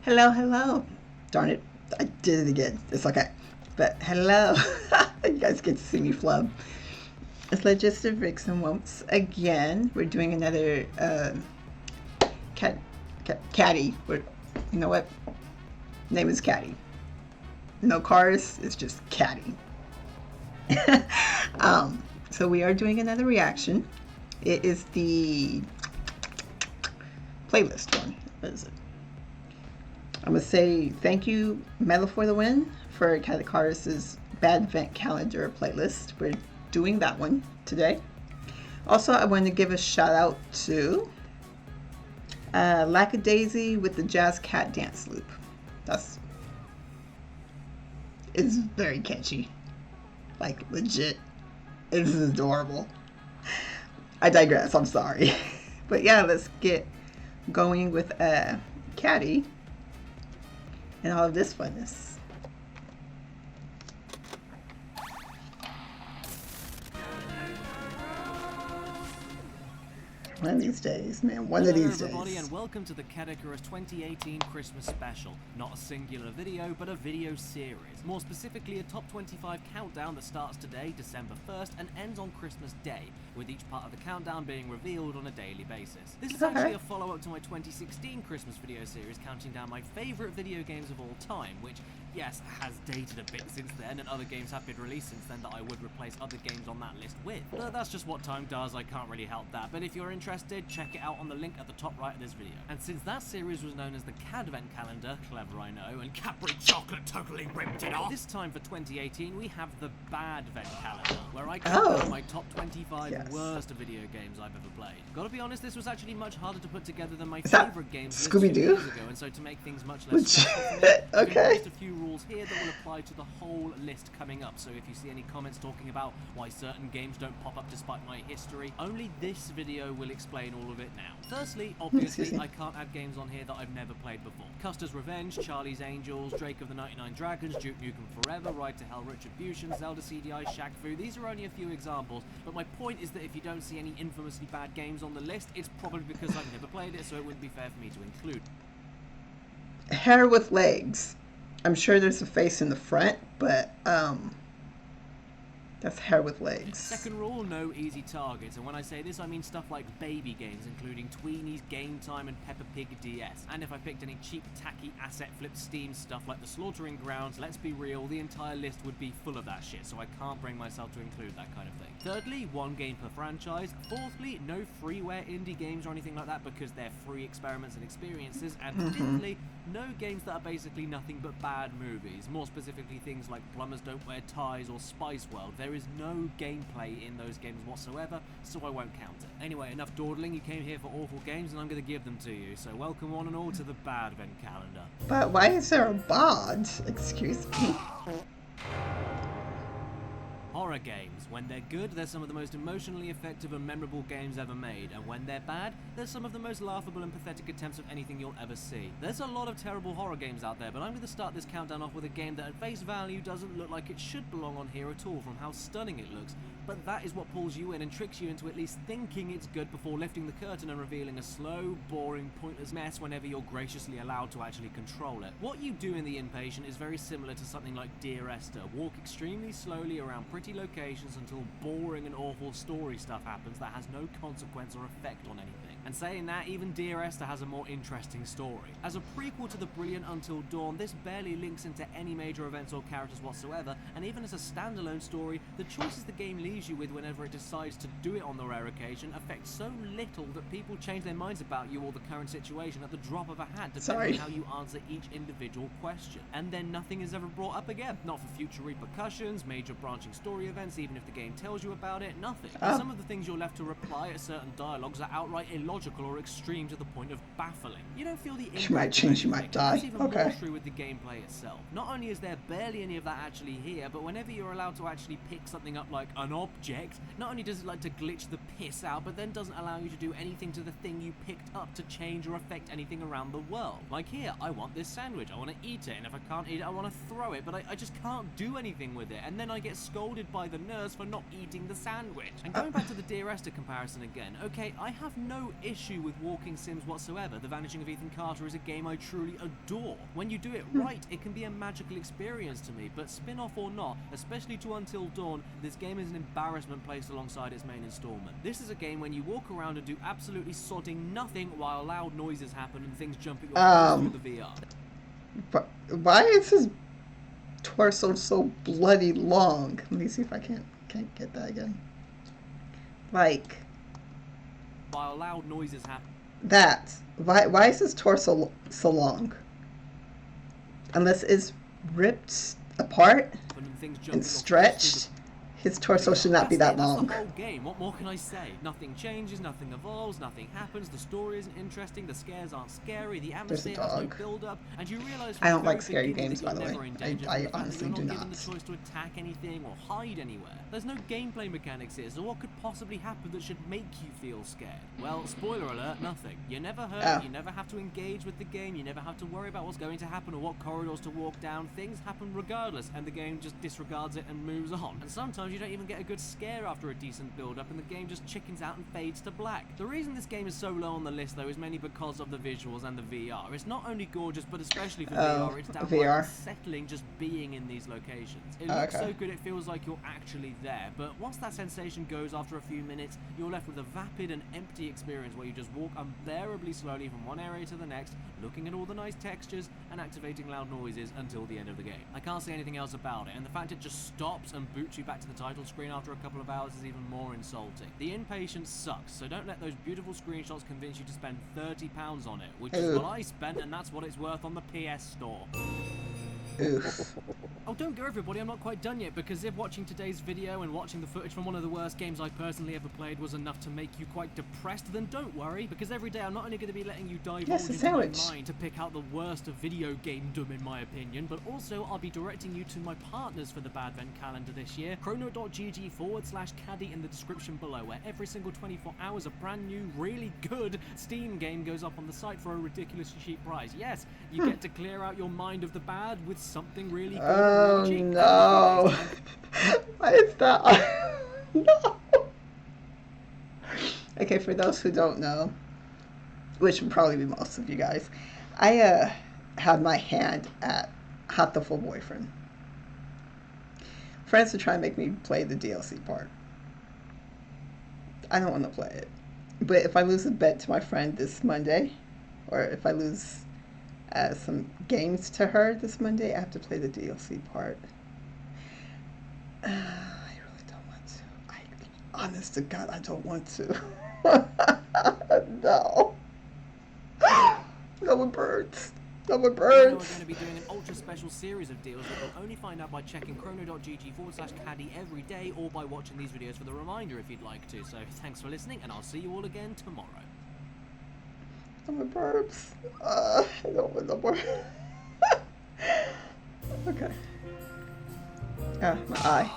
Hello, hello. Darn it. I did it again. It's okay. But hello. You guys get to see me flub. It's Logistic Vixen once again. We're doing another Caddy. You know what? Name is Caddy. No cars. It's just Caddy. So we are doing another reaction. It is the playlist one. What is it? I'm going to say thank you, Metalftw for the win, for Caddicarus' Badvent calendar playlist. We're doing that one today. Also, I want to give a shout out to Lackadaisy with the Jazz Cat Dance Loop. It's very catchy. Like, legit. It's adorable. I digress, I'm sorry. But yeah, let's get going with Caddy and all of this funness. One of these days, man. One of these days. Hello everybody and welcome to the Caddicarus 2018 Christmas special. Not a singular video, but a video series. More specifically, a top 25 countdown that starts today, December 1st, and ends on Christmas Day, with each part of the countdown being revealed on a daily basis. This is actually a follow-up to my 2016 Christmas video series, counting down my favourite video games of all time, which, yes, has dated a bit since then, and other games have been released since then that I would replace other games on that list with. But that's just what time does, I can't really help that. But if you're interested, check it out on the link at the top right of this video. And since that series was known as the Cadvent calendar, clever I know, and Cadbury Chocolate totally ripped it off, this time for 2018 we have the Badvent calendar, where I count down my top 25 worst video games I've ever played. Gotta be honest, this was actually much harder to put together than my favourite games Scooby-Doo 2 years ago, and so to make things much less stressful for me, I've introduced a few rules here that will apply to the whole list coming up. So if you see any comments talking about why certain games don't pop up despite my history, only this video will explain all of it now. Firstly, obviously, I can't add games on here that I've never played before. Custer's Revenge, Charlie's Angels, Drake of the 99 Dragons, Duke Nukem Forever, Ride to Hell Retribution, Zelda CDI, Shaq Fu. These are only a few examples, but my point is that if you don't see any infamously bad games on the list, it's probably because I've never played it, so it wouldn't be fair for me to include. Hair with legs. I'm sure there's a face in the front, but that's hair with legs. Second rule, no easy targets. And when I say this, I mean stuff like baby games, including Tweenies, Game Time, and Peppa Pig DS. And if I picked any cheap, tacky, asset flip Steam stuff like the Slaughtering Grounds, let's be real, the entire list would be full of that shit, so I can't bring myself to include that kind of thing. Thirdly, one game per franchise. Fourthly, no freeware indie games or anything like that because they're free experiments and experiences. And fifthly, no games that are basically nothing but bad movies. More specifically, things like Plumbers Don't Wear Ties or Spice World. There is no gameplay in those games whatsoever, so I won't count it. Anyway, enough dawdling. You came here for awful games, and I'm going to give them to you. So welcome one and all to the Badvent calendar. But why is there a bod? Excuse me. Horror games. When they're good, they're some of the most emotionally effective and memorable games ever made, and when they're bad, they're some of the most laughable and pathetic attempts of anything you'll ever see. There's a lot of terrible horror games out there, but I'm going to start this countdown off with a game that at face value doesn't look like it should belong on here at all from how stunning it looks, but that is what pulls you in and tricks you into at least thinking it's good before lifting the curtain and revealing a slow, boring, pointless mess whenever you're graciously allowed to actually control it. What you do in The Inpatient is very similar to something like Dear Esther. Walk extremely slowly around pretty locations until boring and awful story stuff happens that has no consequence or effect on anything. And saying that, even Dear Esther has a more interesting story. As a prequel to the brilliant Until Dawn, this barely links into any major events or characters whatsoever, and even as a standalone story, the choices the game leaves you with whenever it decides to do it on the rare occasion affect so little that people change their minds about you or the current situation at the drop of a hat, depending on how you answer each individual question. And then nothing is ever brought up again. Not for future repercussions, major branching story events, even if the game tells you about it, nothing. Some of the things you're left to reply at certain dialogues are outright illogical or extreme to the point of baffling. You don't feel the impact. She might change, she might die. That's even more true with the gameplay itself. Not only is there barely any of that actually here, but whenever you're allowed to actually pick something up like an object, not only does it like to glitch the piss out, but then doesn't allow you to do anything to the thing you picked up to change or affect anything around the world. Like here, I want this sandwich, I want to eat it, and if I can't eat it, I want to throw it, but I just can't do anything with it, and then I get scolded by the nurse for not eating the sandwich. And going back to the Dear Esther comparison again, okay, I have no issue with walking sims whatsoever, The Vanishing of Ethan Carter is a game I truly adore. When you do it right, it can be a magical experience to me, but spin-off or not, especially to Until Dawn, this game is an embarrassment placed alongside its main installment. This is a game when you walk around and do absolutely sodding nothing while loud noises happen and things jump at your face through the VR. But why is his torso so bloody long? Let me see if I can't get that again. Like, while loud noises happen. That. Why is his torso so long? Unless it's ripped apart and stretched, his torso should not be that long. That's the whole game. What more can I say? Nothing changes, nothing evolves, nothing happens, the story isn't interesting, the scares aren't scary, the atmosphere has no build-up, and you realize I don't like scary games, by the way. I honestly do not. You're not given the choice to attack anything or hide anywhere. There's no gameplay mechanics here, so what could possibly happen that should make you feel scared? Well, spoiler alert, nothing. You're never hurt, you never have to engage with the game, you never have to worry about what's going to happen or what corridors to walk down. Things happen regardless, and the game just disregards it and moves on. And sometimes you don't even get a good scare after a decent build-up, and the game just chickens out and fades to black. The reason this game is so low on the list, though, is mainly because of the visuals and the VR. It's not only gorgeous, but especially for VR, it's downright unsettling just being in these locations. It looks so good, it feels like you're actually there, but once that sensation goes after a few minutes, you're left with a vapid and empty experience where you just walk unbearably slowly from one area to the next, looking at all the nice textures and activating loud noises until the end of the game. I can't say anything else about it, and the fact it just stops and boots you back to the title screen after a couple of hours is even more insulting. The impatience sucks, so don't let those beautiful screenshots convince you to spend £30 on it, which is what I spent, and that's what it's worth on the PS Store. Oof. Oh, don't go everybody, I'm not quite done yet, because if watching today's video and watching the footage from one of the worst games I personally ever played was enough to make you quite depressed, then don't worry, because every day I'm not only going to be letting you divulge into my mind to pick out the worst of video gamedom in my opinion, but also I'll be directing you to my partners for the Badvent calendar this year, chrono.gg/caddy in the description below, where every single 24 hours a brand new, really good Steam game goes up on the site for a ridiculously cheap price. Yes, you get to clear out your mind of the bad with something really good. Oh really cheap. No! Why is that? No! Okay, for those who don't know, which would probably be most of you guys, I had my hand at Hot the Full Boyfriend. Friends would try and make me play the DLC part. I don't want to play it. But if I lose a bet to my friend this Monday, or if I lose some games to her this Monday, I have to play the DLC part. I really don't want to. Honest to God, I don't want to. No. No, it burns. No, it burns. We're going to be doing an ultra special series of deals that you'll only find out by checking chrono.gg/caddy every day, or by watching these videos for the reminder if you'd like to. So thanks for listening, and I'll see you all again tomorrow. I'm a burps. I don't want no more. Okay. My eye.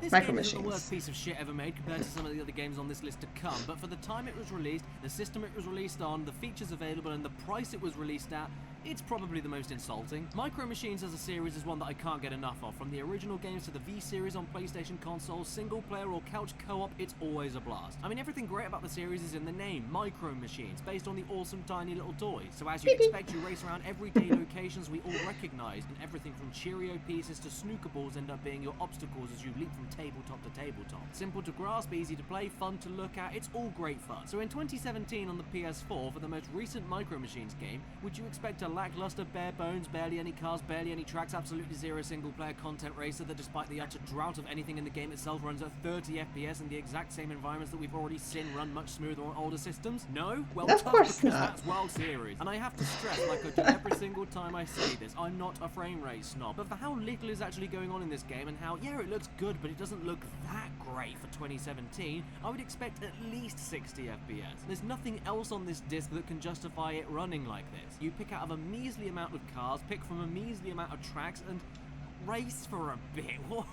This game isn't the worst piece of shit ever made compared to some of the other games on this list to come, but for the time it was released, the system it was released on, the features available, and the price it was released at, it's probably the most insulting. Micro Machines as a series is one that I can't get enough of. From the original games to the V-series on PlayStation consoles, single player or couch co-op, it's always a blast. I mean, everything great about the series is in the name, Micro Machines, based on the awesome tiny little toys. So as you'd expect, you race around everyday locations we all recognize, and everything from Cheerio pieces to snooker balls end up being your obstacles as you leap from tabletop to tabletop. Simple to grasp, easy to play, fun to look at, it's all great fun. So in 2017 on the PS4, for the most recent Micro Machines game, would you expect a lackluster, bare bones, barely any cars, barely any tracks, absolutely zero single-player content racer that, despite the utter drought of anything in the game itself, runs at 30 FPS in the exact same environments that we've already seen run much smoother on older systems? No? Well, of course because not. That's World Series. And I have to stress, like I do every single time I say this, I'm not a frame rate snob, but for how little is actually going on in this game, and how, yeah, it looks good, but it doesn't look that great for 2017, I would expect at least 60 FPS. There's nothing else on this disc that can justify it running like this. You pick out of a measly amount of cars, pick from a measly amount of tracks, and race for a bit. What?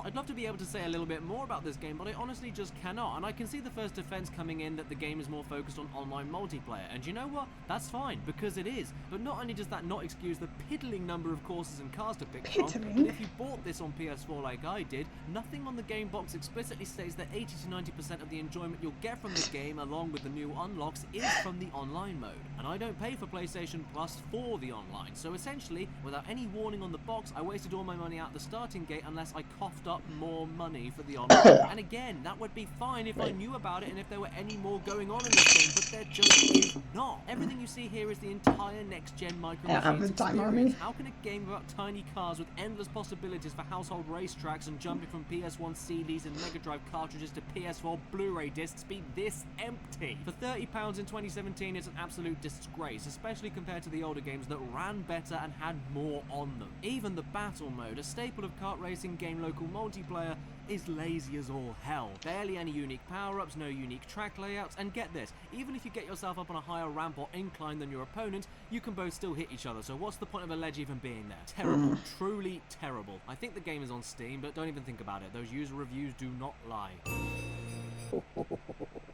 I'd love to be able to say a little bit more about this game, but I honestly just cannot. And I can see the first defense coming in that the game is more focused on online multiplayer. And you know what? That's fine, because it is. But not only does that not excuse the piddling number of courses and cars to pick from, but if you bought this on PS4 like I did, nothing on the game box explicitly states that 80 to 90% of the enjoyment you'll get from the game, along with the new unlocks, is from the online mode. And I don't pay for PlayStation Plus for the online, so essentially, without any warning on the box, I wasted all my money out the starting gate unless I coughed up more money for the online. And again, that would be fine if I knew about it and if there were any more going on in this game, but there just is not. Everything you see here is the entire next-gen Micro Machines experience. How can a game about tiny cars with endless possibilities for household racetracks and jumping from PS1 CDs and Mega Drive cartridges to PS4 Blu-ray discs be this empty? For £30 in 2017, it's an absolute disgrace, especially compared to the older games that ran better and had more on them. Even the battle mode, a staple of kart racing game local multiplayer, is lazy as all hell. Barely any unique power-ups, no unique track layouts, and get this, even if you get yourself up on a higher ramp or incline than your opponent, you can both still hit each other, so what's the point of a ledge even being there? Terrible. Truly terrible. I think the game is on Steam, but don't even think about it. Those user reviews do not lie.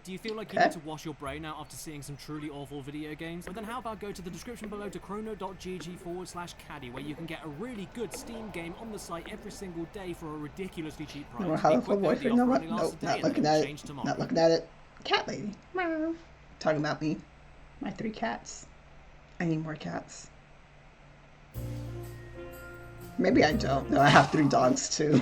Do you feel like you need to wash your brain out after seeing some truly awful video games? Well then how about go to the description below to chrono.gg/caddy, where you can get a really good Steam game on the site every single day for a ridiculously cheap price. Well, how the boyfriend? No, not looking at it. Not looking at it. Cat lady. Meow. Talking about me. My 3 cats. I need more cats. Maybe I don't. No, I have 3 dogs too.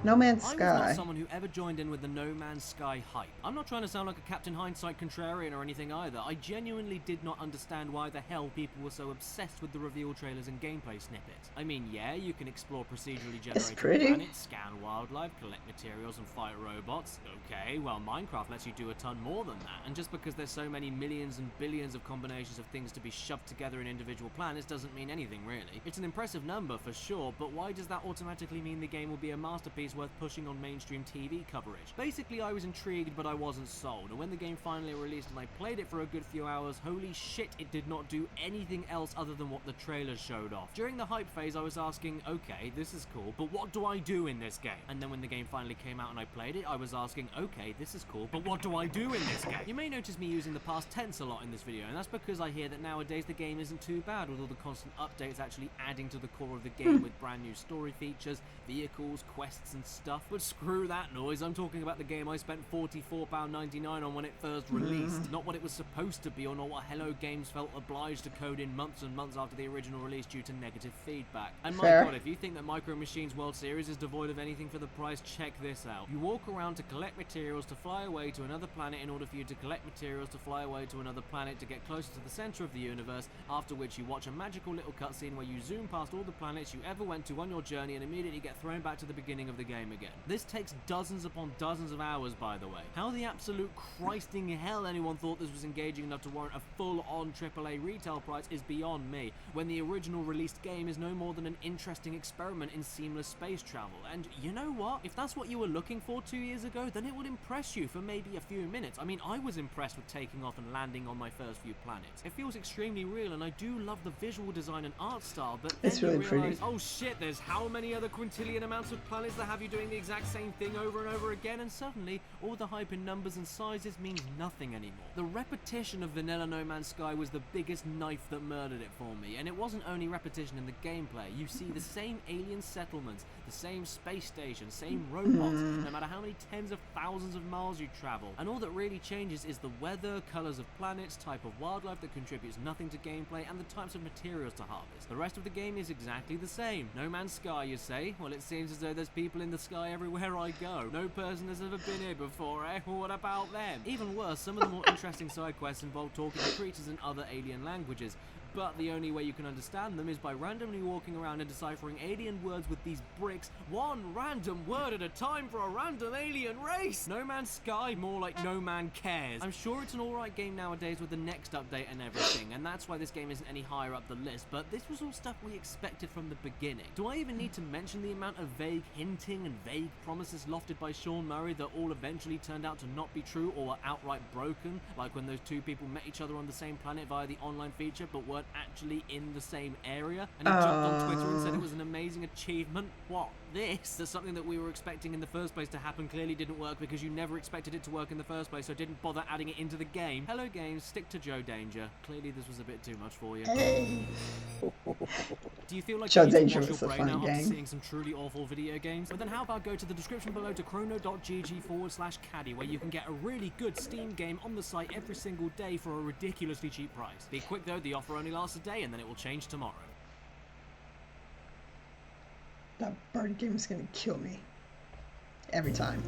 No Man's Sky. I was not someone who ever joined in with the No Man's Sky hype. I'm not trying to sound like a Captain Hindsight contrarian or anything either. I genuinely did not understand why the hell people were so obsessed with the reveal trailers and gameplay snippets. I mean, yeah, you can explore procedurally generated planets, scan wildlife, collect materials and fight robots. Okay, well, Minecraft lets you do a ton more than that. And just because there's so many millions and billions of combinations of things to be shoved together in individual planets doesn't mean anything, really. It's an impressive number for sure, but why does that automatically mean the game will be a masterpiece worth pushing on mainstream TV coverage? Basically, I was intrigued, but I wasn't sold, and when the game finally released and I played it for a good few hours, holy shit, it did not do anything else other than what the trailers showed off. During the hype phase, I was asking, okay, this is cool, but what do I do in this game? And then when the game finally came out and I played it, I was asking, okay, this is cool, but what do I do in this game? You may notice me using the past tense a lot in this video, and that's because I hear that nowadays the game isn't too bad, with all the constant updates actually adding to the core of the game with brand new story features, vehicles, quests and stuff. But screw that noise, I'm talking about the game I spent £44.99 on when it first released, not what it was supposed to be or not what Hello Games felt obliged to code in months and months after the original release due to negative feedback. And my god, if you think that Micro Machines World Series is devoid of anything for the price, check this out. You walk around to collect materials to fly away to another planet in order for you to collect materials to fly away to another planet to get closer to the center of the universe, after which you watch a magical little cutscene where you zoom past all the planets you ever went to on your journey and immediately get thrown back to the beginning of the game again. This takes dozens upon dozens of hours, by the way. How the absolute Christing hell anyone thought this was engaging enough to warrant a full-on AAA retail price is beyond me, when the original released game is no more than an interesting experiment in seamless space travel. And you know what? If that's what you were looking for 2 years ago, then it would impress you for maybe a few minutes. I mean, I was impressed with taking off and landing on my first few planets. It feels extremely real, and I do love the visual design and art style, but then you realize, oh shit, there's how many other quintillion amounts of planets that have you doing the exact same thing over and over again, and suddenly all the hype in numbers and sizes means nothing anymore. The repetition of vanilla No Man's Sky was the biggest knife that murdered it for me, and it wasn't only repetition in the gameplay. You see the same alien settlements, the same space station, same robots, no matter how many tens of thousands of miles you travel, and all that really changes is the weather, colors of planets, type of wildlife that contributes nothing to gameplay, and the types of materials to harvest. The rest of the game is exactly the same. No Man's Sky, you say? Well, it seems as though there's people in the sky everywhere I go. No person has ever been here before, eh? What about them? Even worse, some of the more interesting side quests involve talking to creatures in other alien languages, but the only way you can understand them is by randomly walking around and deciphering alien words with these bricks, one random word at a time for a random alien race! No Man's Sky, more like No Man Cares. I'm sure it's an alright game nowadays with the next update and everything, and that's why this game isn't any higher up the list, but this was all stuff we expected from the beginning. Do I even need to mention the amount of vague hinting and vague promises lofted by Sean Murray that all eventually turned out to not be true or were outright broken, like when those two people met each other on the same planet via the online feature but weren't weren't actually in the same area, and he jumped on Twitter and said it was an amazing achievement. What? This? That's something that we were expecting in the first place to happen clearly didn't work because you never expected it to work in the first place, so didn't bother adding it into the game. Hello games, stick to Joe Danger. Clearly this was a bit too much for you. Hey. Do you feel like Joe you need Danger to wash was your a brain fun out after game. seeing some truly awful video games? But then how about go to the description below to chrono.gg/caddy where you can get a really good Steam game on the site every single day for a ridiculously cheap price. Be quick though, the offer only lasts a day and then it will change tomorrow. That bird game is gonna kill me. Every time.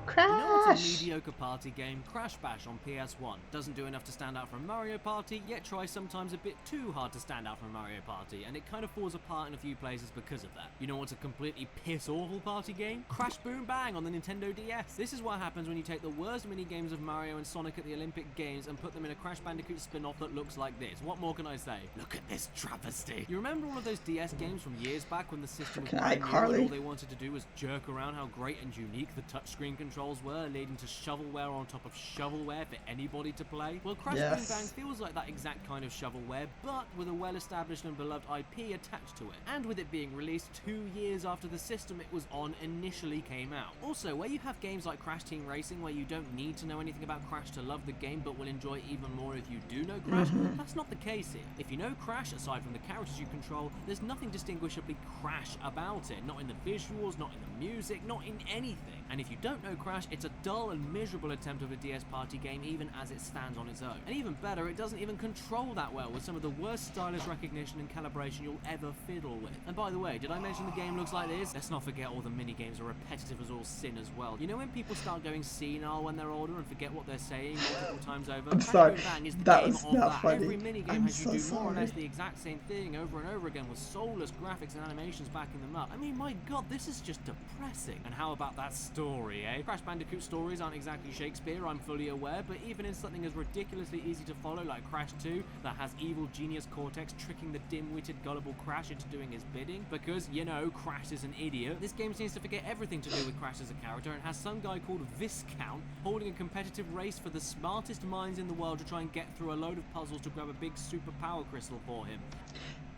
Crash! You know what's a mediocre party game? Crash Bash on PS1. Doesn't do enough to stand out from Mario Party, yet tries sometimes a bit too hard to stand out from Mario Party, and it kind of falls apart in a few places because of that. You know what's a completely piss-awful party game? Crash Boom Bang on the Nintendo DS. This is what happens when you take the worst mini-games of Mario and Sonic at the Olympic Games and put them in a Crash Bandicoot spin-off that looks like this. What more can I say? Look at this travesty. You remember all of those DS games from years back when the system was brand new and all they wanted to do was jerk around how great and unique the touchscreen controls were, leading to shovelware on top of shovelware for anybody to play? Well, Crash Boom Bang feels like that exact kind of shovelware, but with a well-established and beloved IP attached to it. And with it being released 2 years after the system it was on initially came out. Also, where you have games like Crash Team Racing where you don't need to know anything about Crash to love the game but will enjoy even more if you do know Crash, that's not the case here. If you know Crash, aside from the characters you control, there's nothing distinguishably Crash about it. Not in the visuals, not in the music, not in anything. And if you don't know Crash, it's a dull and miserable attempt of a DS party game even as it stands on its own. And even better, it doesn't even control that well with some of the worst stylus recognition and calibration you'll ever fiddle with. And by the way, did I mention the game looks like this? Let's not forget all the mini-games are repetitive as all sin as well. You know when people start going senile when they're older and forget what they're saying multiple times over? I'm sorry, that was not funny. Every minigame has you do more or less the exact same thing over and over again with soulless graphics and animations backing them up. I mean, my god, this is just depressing. And how about that story, eh? Crash Bandicoot stories aren't exactly Shakespeare, I'm fully aware, but even in something as ridiculously easy to follow like Crash 2 that has evil genius Cortex tricking the dim-witted gullible Crash into doing his bidding, because, you know, Crash is an idiot, this game seems to forget everything to do with Crash as a character and has some guy called Viscount holding a competitive race for the smartest minds in the world to try and get through a load of puzzles to grab a big super power crystal for him.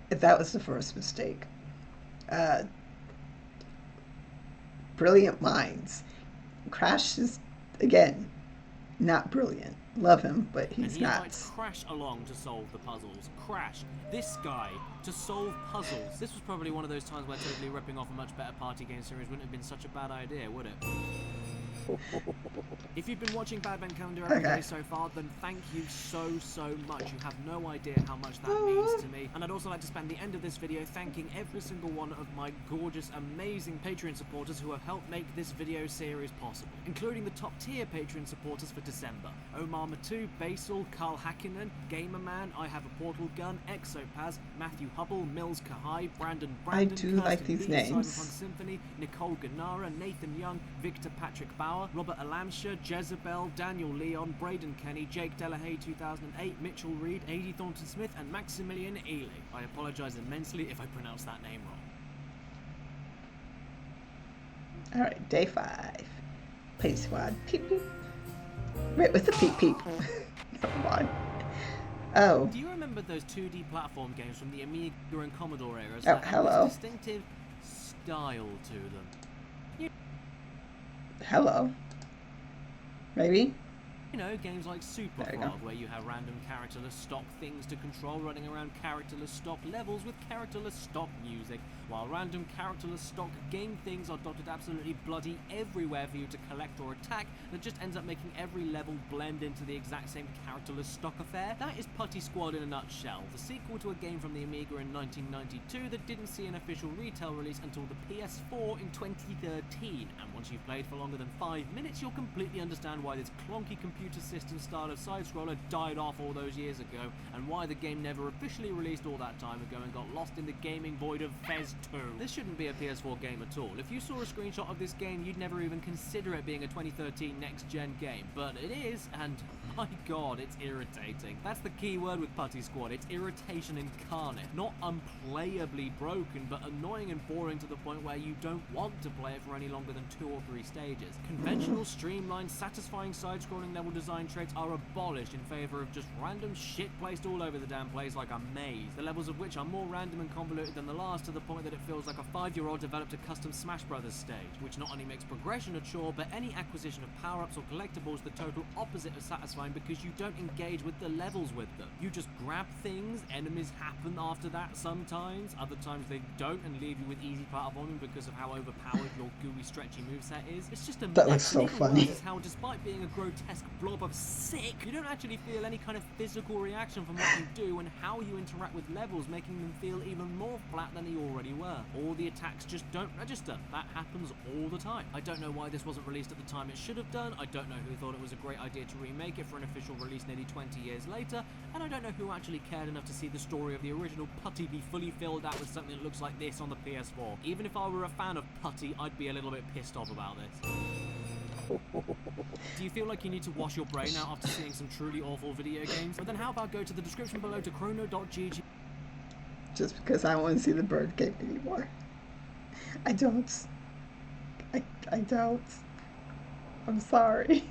That was the first mistake. Brilliant minds. Crash is, again, not brilliant. Love him, but he's and he not. invites Crash along to solve the puzzles. Crash, this guy, to solve puzzles. This was probably one of those times where totally ripping off a much better party game series wouldn't have been such a bad idea, would it? If you've been watching Badvent Calendar every day so far, then thank you so much. You have no idea how much that means to me. And I'd also like to spend the end of this video thanking every single one of my gorgeous, amazing Patreon supporters who have helped make this video series possible, including the top tier Patreon supporters for December: Omar Matu, Basil, Carl Hakkinen, Gamerman, I Have a Portal Gun, Exopaz, Matthew Hubble, Mills Kahai, Brandon, I do Kirsten like these Lee, names. Cyberpunk Symphony, Nicole Ganara, Nathan Young, Victor Patrick Bauer, Robert Alamsha, Jezebel, Daniel Leon, Braden Kenny, Jake Delahaye 2008, Mitchell Reed, Adi Thornton Smith, and Maximilian Ely. I apologise immensely if I pronounced that name wrong. Alright, day 5. Pace squad. Peep peep. Right with the peep peep. Come on. Oh. Do you remember those 2D platform games from the Amiga and Commodore eras Oh, that had hello. this distinctive style to them? Hello. Maybe? You know, games like Super There you Frog, go. where you have random characterless stock things to control running around characterless stock levels with characterless stock music, while random characterless stock game things are dotted absolutely bloody everywhere for you to collect or attack that just ends up making every level blend into the exact same characterless stock affair. That is Putty Squad in a nutshell, the sequel to a game from the Amiga in 1992 that didn't see an official retail release until the PS4 in 2013, and once you've played for longer than 5 minutes you'll completely understand why this clunky computer system style of side-scroller died off all those years ago, and why the game never officially released all that time ago and got lost in the gaming void of Fez 2. This shouldn't be a PS4 game at all. If you saw a screenshot of this game, you'd never even consider it being a 2013 next-gen game, but it is, and my god, it's irritating. That's the key word with Putty Squad. It's irritation incarnate. Not unplayably broken, but annoying and boring to the point where you don't want to play it for any longer than 2 or 3 stages. Conventional, streamlined, satisfying side-scrolling levels level design traits are abolished in favor of just random shit placed all over the damn place like a maze. The levels of which are more random and convoluted than the last, to the point that it feels like a 5-year-old developed a custom Smash Brothers stage, which not only makes progression a chore, but any acquisition of power-ups or collectibles the total opposite of satisfying, because you don't engage with the levels with them. You just grab things, enemies happen after that sometimes, other times they don't and leave you with easy part of volume because of how overpowered your gooey stretchy moveset is. It's just a That mess. looks so And even funny. worse is how, despite being a grotesque blob of sick, you don't actually feel any kind of physical reaction from what you do and how you interact with levels, making them feel even more flat than they already were. All the attacks just don't register. That happens all the time. I don't know why this wasn't released at the time it should have done. I don't know who thought it was a great idea to remake it for an official release nearly 20 years later, and I don't know who actually cared enough to see the story of the original Putty be fully filled out with something that looks like this on the PS4. Even if I were a fan of Putty, I'd be a little bit pissed off about this. Do you feel like you need to wash your brain out after seeing some truly awful video games? But then how about go to the description below to chrono.gg. Just because I don't want to see the bird game anymore. I don't. I don't. I'm sorry.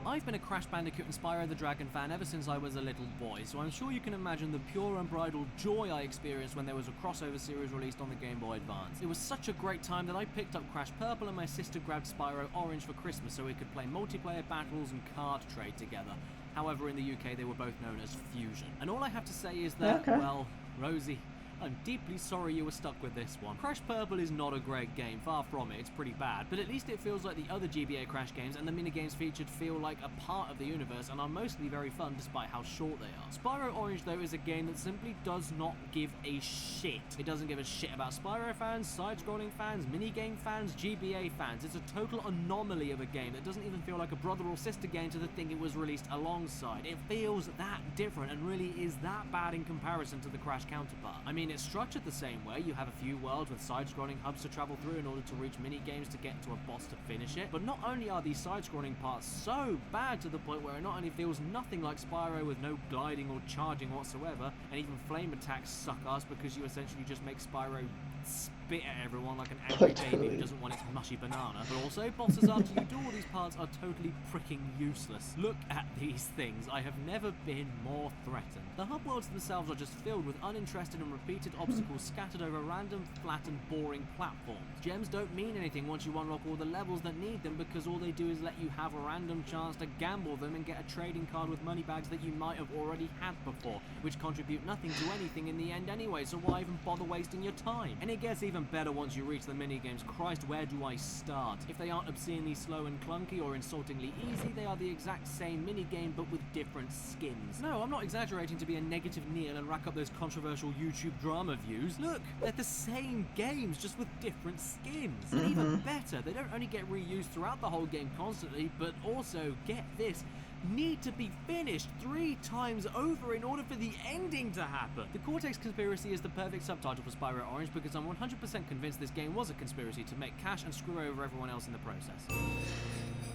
I've been a Crash Bandicoot and Spyro the Dragon fan ever since I was a little boy, so I'm sure you can imagine the pure unbridled joy I experienced when there was a crossover series released on the Game Boy Advance. It was such a great time that I picked up Crash Purple and my sister grabbed Spyro Orange for Christmas so we could play multiplayer battles and card trade together. However, in the UK they were both known as Fusion. And all I have to say is that, Okay. well, Rosie, I'm deeply sorry you were stuck with this one. Crash Purple is not a great game, far from it, it's pretty bad, but at least it feels like the other GBA Crash games, and the minigames featured feel like a part of the universe and are mostly very fun despite how short they are. Spyro Orange, though, is a game that simply does not give a shit. It doesn't give a shit about Spyro fans, side-scrolling fans, minigame fans, GBA fans. It's a total anomaly of a game that doesn't even feel like a brother or sister game to the thing it was released alongside. It feels that different and really is that bad in comparison to the Crash counterpart. I mean, it's structured the same way. You have a few worlds with side-scrolling hubs to travel through in order to reach mini-games to get to a boss to finish it, but not only are these side-scrolling parts so bad to the point where it not only feels nothing like Spyro with no gliding or charging whatsoever, and even flame attacks suck ass because you essentially just make Spyro spit at everyone like an angry baby who doesn't want its mushy banana. But also, bosses after you do all these parts are totally freaking useless. Look at these things. I have never been more threatened. The hub worlds themselves are just filled with uninterested and repeated obstacles scattered over random, flat and boring platforms. Gems don't mean anything once you unlock all the levels that need them, because all they do is let you have a random chance to gamble them and get a trading card with money bags that you might have already had before, which contribute nothing to anything in the end anyway, so why even bother wasting your time? And it gets even better once you reach the minigames. Christ, where do I start? If they aren't obscenely slow and clunky or insultingly easy, they are the exact same minigame but with different skins. No, I'm not exaggerating to be a negative Neil and rack up those controversial YouTube drama views. Look, they're the same games, just with different skins. And even better, they don't only get reused throughout the whole game constantly, but also, get this, need to be finished 3 times over in order for the ending to happen. The Cortex Conspiracy is the perfect subtitle for Spyro Orange, because I'm 100% convinced this game was a conspiracy to make cash and screw over everyone else in the process.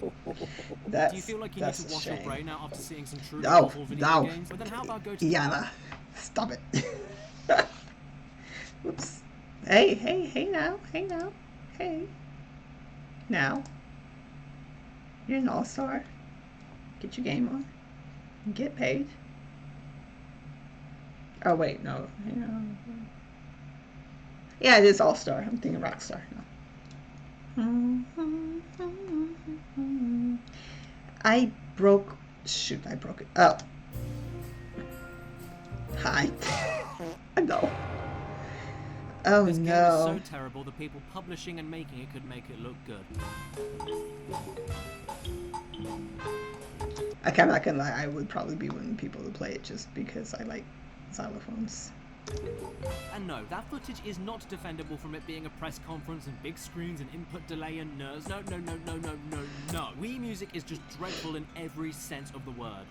Do you feel like you need to wash your brain out after seeing some truly awful video games? But then how about go to Yana, stop it. Whoops. Hey now. Hey. Now. You're an all-star. Get your game on. Get paid. Oh wait, no. Yeah, it is All-Star. I'm thinking Rockstar. No. I broke it. Oh. Hi. No. Oh this game no. is so terrible the people publishing and making it could make it look good. I'm not gonna lie, I would probably be one of the people to play it just because I like xylophones. And no, that footage is not defendable from it being a press conference and big screens and input delay and nerves. No. Wii music is just dreadful in every sense of the word.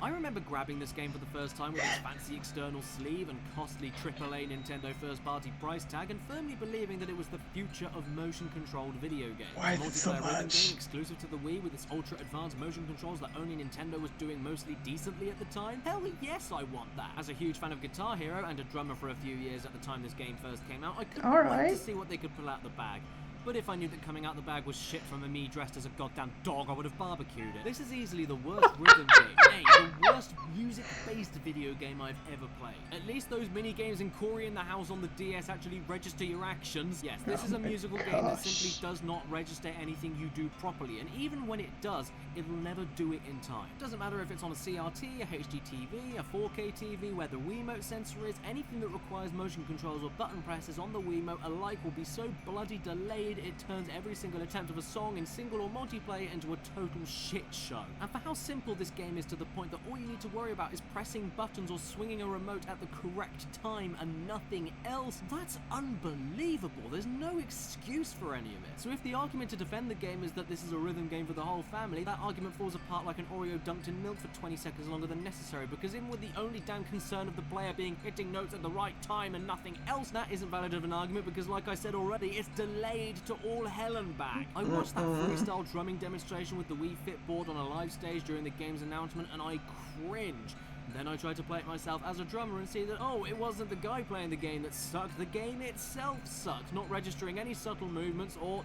I remember grabbing this game for the first time with its fancy external sleeve and costly AAA Nintendo first-party price tag, and firmly believing that it was the future of motion-controlled video games. Why is it so Multiplayer rhythm much? game exclusive to the Wii with its ultra-advanced motion controls that only Nintendo was doing mostly decently at the time? Hell yes, I want that. As a huge fan of Guitar Hero and a drummer for a few years at the time this game first came out, I couldn't wait to see what they could pull out the bag. But if I knew that coming out the bag was shit from a me dressed as a goddamn dog, I would have barbecued it. This is easily the worst rhythm game, nay, the worst music-based video game I've ever played. At least those mini-games in Cory in the House on the DS actually register your actions. Yes, this is a musical game that simply does not register anything you do properly, and even when it does, it'll never do it in time. Doesn't matter if it's on a CRT, a HD TV, a 4K TV, where the Wiimote sensor is, anything that requires motion controls or button presses on the Wiimote alike will be so bloody delayed it turns every single attempt of a song in single or multiplayer into a total shit show. And for how simple this game is, to the point that all you need to worry about is pressing buttons or swinging a remote at the correct time and nothing else, that's unbelievable. There's no excuse for any of it. So if the argument to defend the game is that this is a rhythm game for the whole family, that argument falls apart like an Oreo dunked in milk for 20 seconds longer than necessary, because even with the only damn concern of the player being hitting notes at the right time and nothing else, that isn't valid of an argument, because like I said already, it's delayed to all hell and back. I watched that freestyle drumming demonstration with the Wii Fit board on a live stage during the game's announcement, and I cringed. Then I tried to play it myself as a drummer and see that, oh, it wasn't the guy playing the game that sucked, the game itself sucked, not registering any subtle movements or,